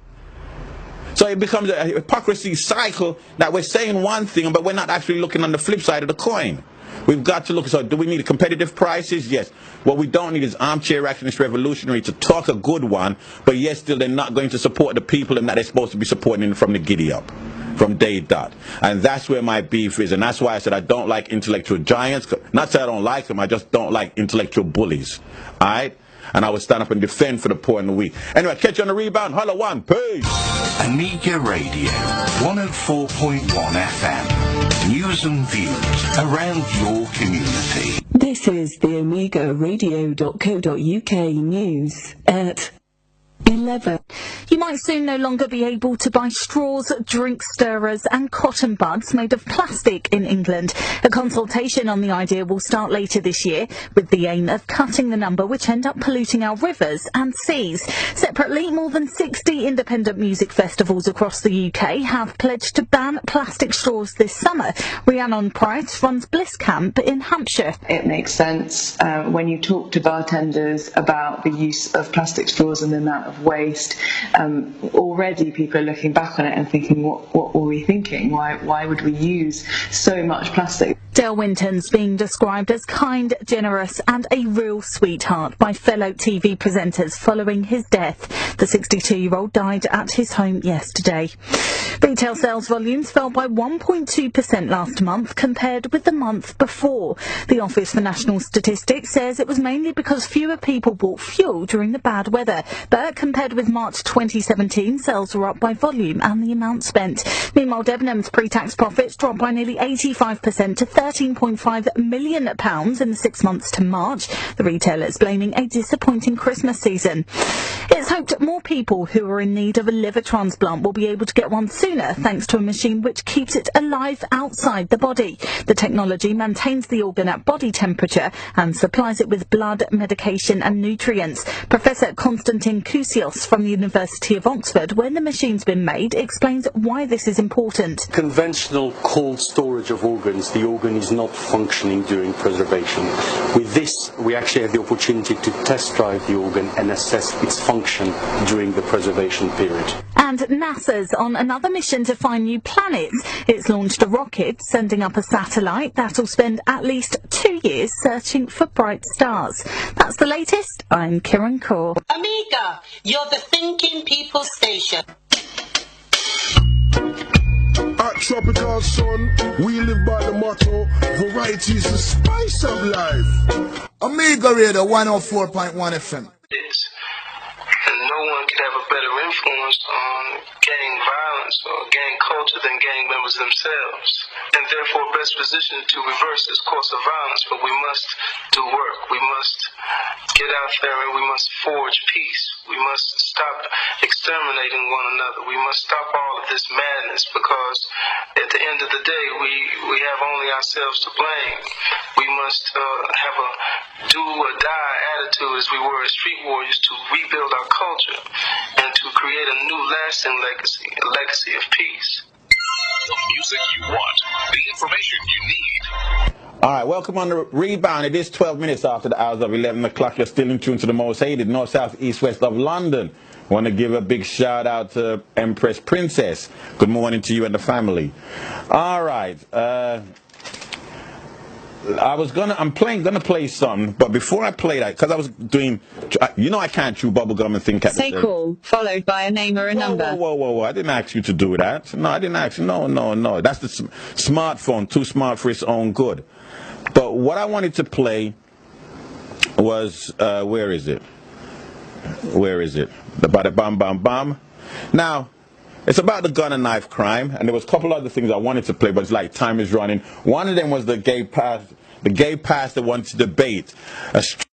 So it becomes a hypocrisy cycle that we're saying one thing, but we're not actually looking on the flip side of the coin. We've got to look. So do we need competitive prices? Yes. What we don't need is armchair actionists revolutionary to talk a good one, but yet still they're not going to support the people and that they're supposed to be supporting from the giddy up, from day dot. And that's where my beef is. And that's why I said I don't like intellectual giants. Not that I don't like them, I just don't like intellectual bullies. All right? And I would stand up and defend for the poor and the weak. Anyway, catch you on the rebound. Hello, one. Peace. Amiga Radio, 104.1 FM. News and views around your community. This is the AmigaRadio.co.uk news at 11. You might soon no longer be able to buy straws, drink stirrers and cotton buds made of plastic in England. A consultation on the idea will start later this year with the aim of cutting the number which end up polluting our rivers and seas. Separately, more than 60 independent music festivals across the UK have pledged to ban plastic straws this summer. Rhiannon Price runs Bliss Camp in Hampshire. It makes sense when you talk to bartenders about the use of plastic straws and the amount of waste. Already people are looking back on it and thinking, what were we thinking? Why would we use so much plastic? Dale Winton's being described as kind, generous and a real sweetheart by fellow TV presenters following his death. The 62-year-old died at his home yesterday. Retail sales volumes fell by 1.2% last month compared with the month before. The Office for National Statistics says it was mainly because fewer people bought fuel during the bad weather. But compared with March 2017, sales were up by volume and the amount spent. Meanwhile, Debenhams pre-tax profits dropped by nearly 85% to £13.5 million in the 6 months to March. The retailer is blaming a disappointing Christmas season. It's hoped more people who are in need of a liver transplant will be able to get one sooner thanks to a machine which keeps it alive outside the body. The technology maintains the organ at body temperature and supplies it with blood, medication and nutrients. Professor Constantine Kousios from the University of Oxford, when the machine's been made, explains why this is important. Conventional cold storage of organs, the organ is not functioning during preservation. With this, we actually have the opportunity to test drive the organ and assess its function during the preservation period. And NASA's on another mission to find new planets. It's launched a rocket, sending up a satellite that'll spend at least 2 years searching for bright stars. That's the latest. I'm Kieran Kaur. Amiga, you're the thinking people station. At Tropical Sun, we live by the motto, variety is the spice of life. Amiga Radio 104.1 FM. And no one could have a better influence on gang violence or gang culture than gang members themselves. And therefore best positioned to reverse this course of violence. But we must do work. We must get out there and we must forge peace. We must stop exterminating one another. We must stop all of this madness because at the end of the day, we have only ourselves to blame. We must have a do or die attitude as we were as street warriors to rebuild our culture and to create a new lasting legacy, a legacy of peace. The music you want, the information you need. All right, welcome on the rebound. It is 12 minutes after the hours of 11 o'clock. You're still in tune to the most hated north, south, east, west of London. Want to give a big shout out to Empress Princess. Good morning to you and the family. All right. I'm gonna play something, but before I play that, because I was doing, I can't chew bubblegum and think at the same. Say call, followed by a name or a number. Whoa, I didn't ask you to do that. No, I didn't ask you. No. That's the smartphone, too smart for its own good. But what I wanted to play was, where is it? The bada bam bam bam. Now, it's about the gun and knife crime, and there was a couple other things I wanted to play, but it's like time is running. One of them was the gay pastor wanted to debate a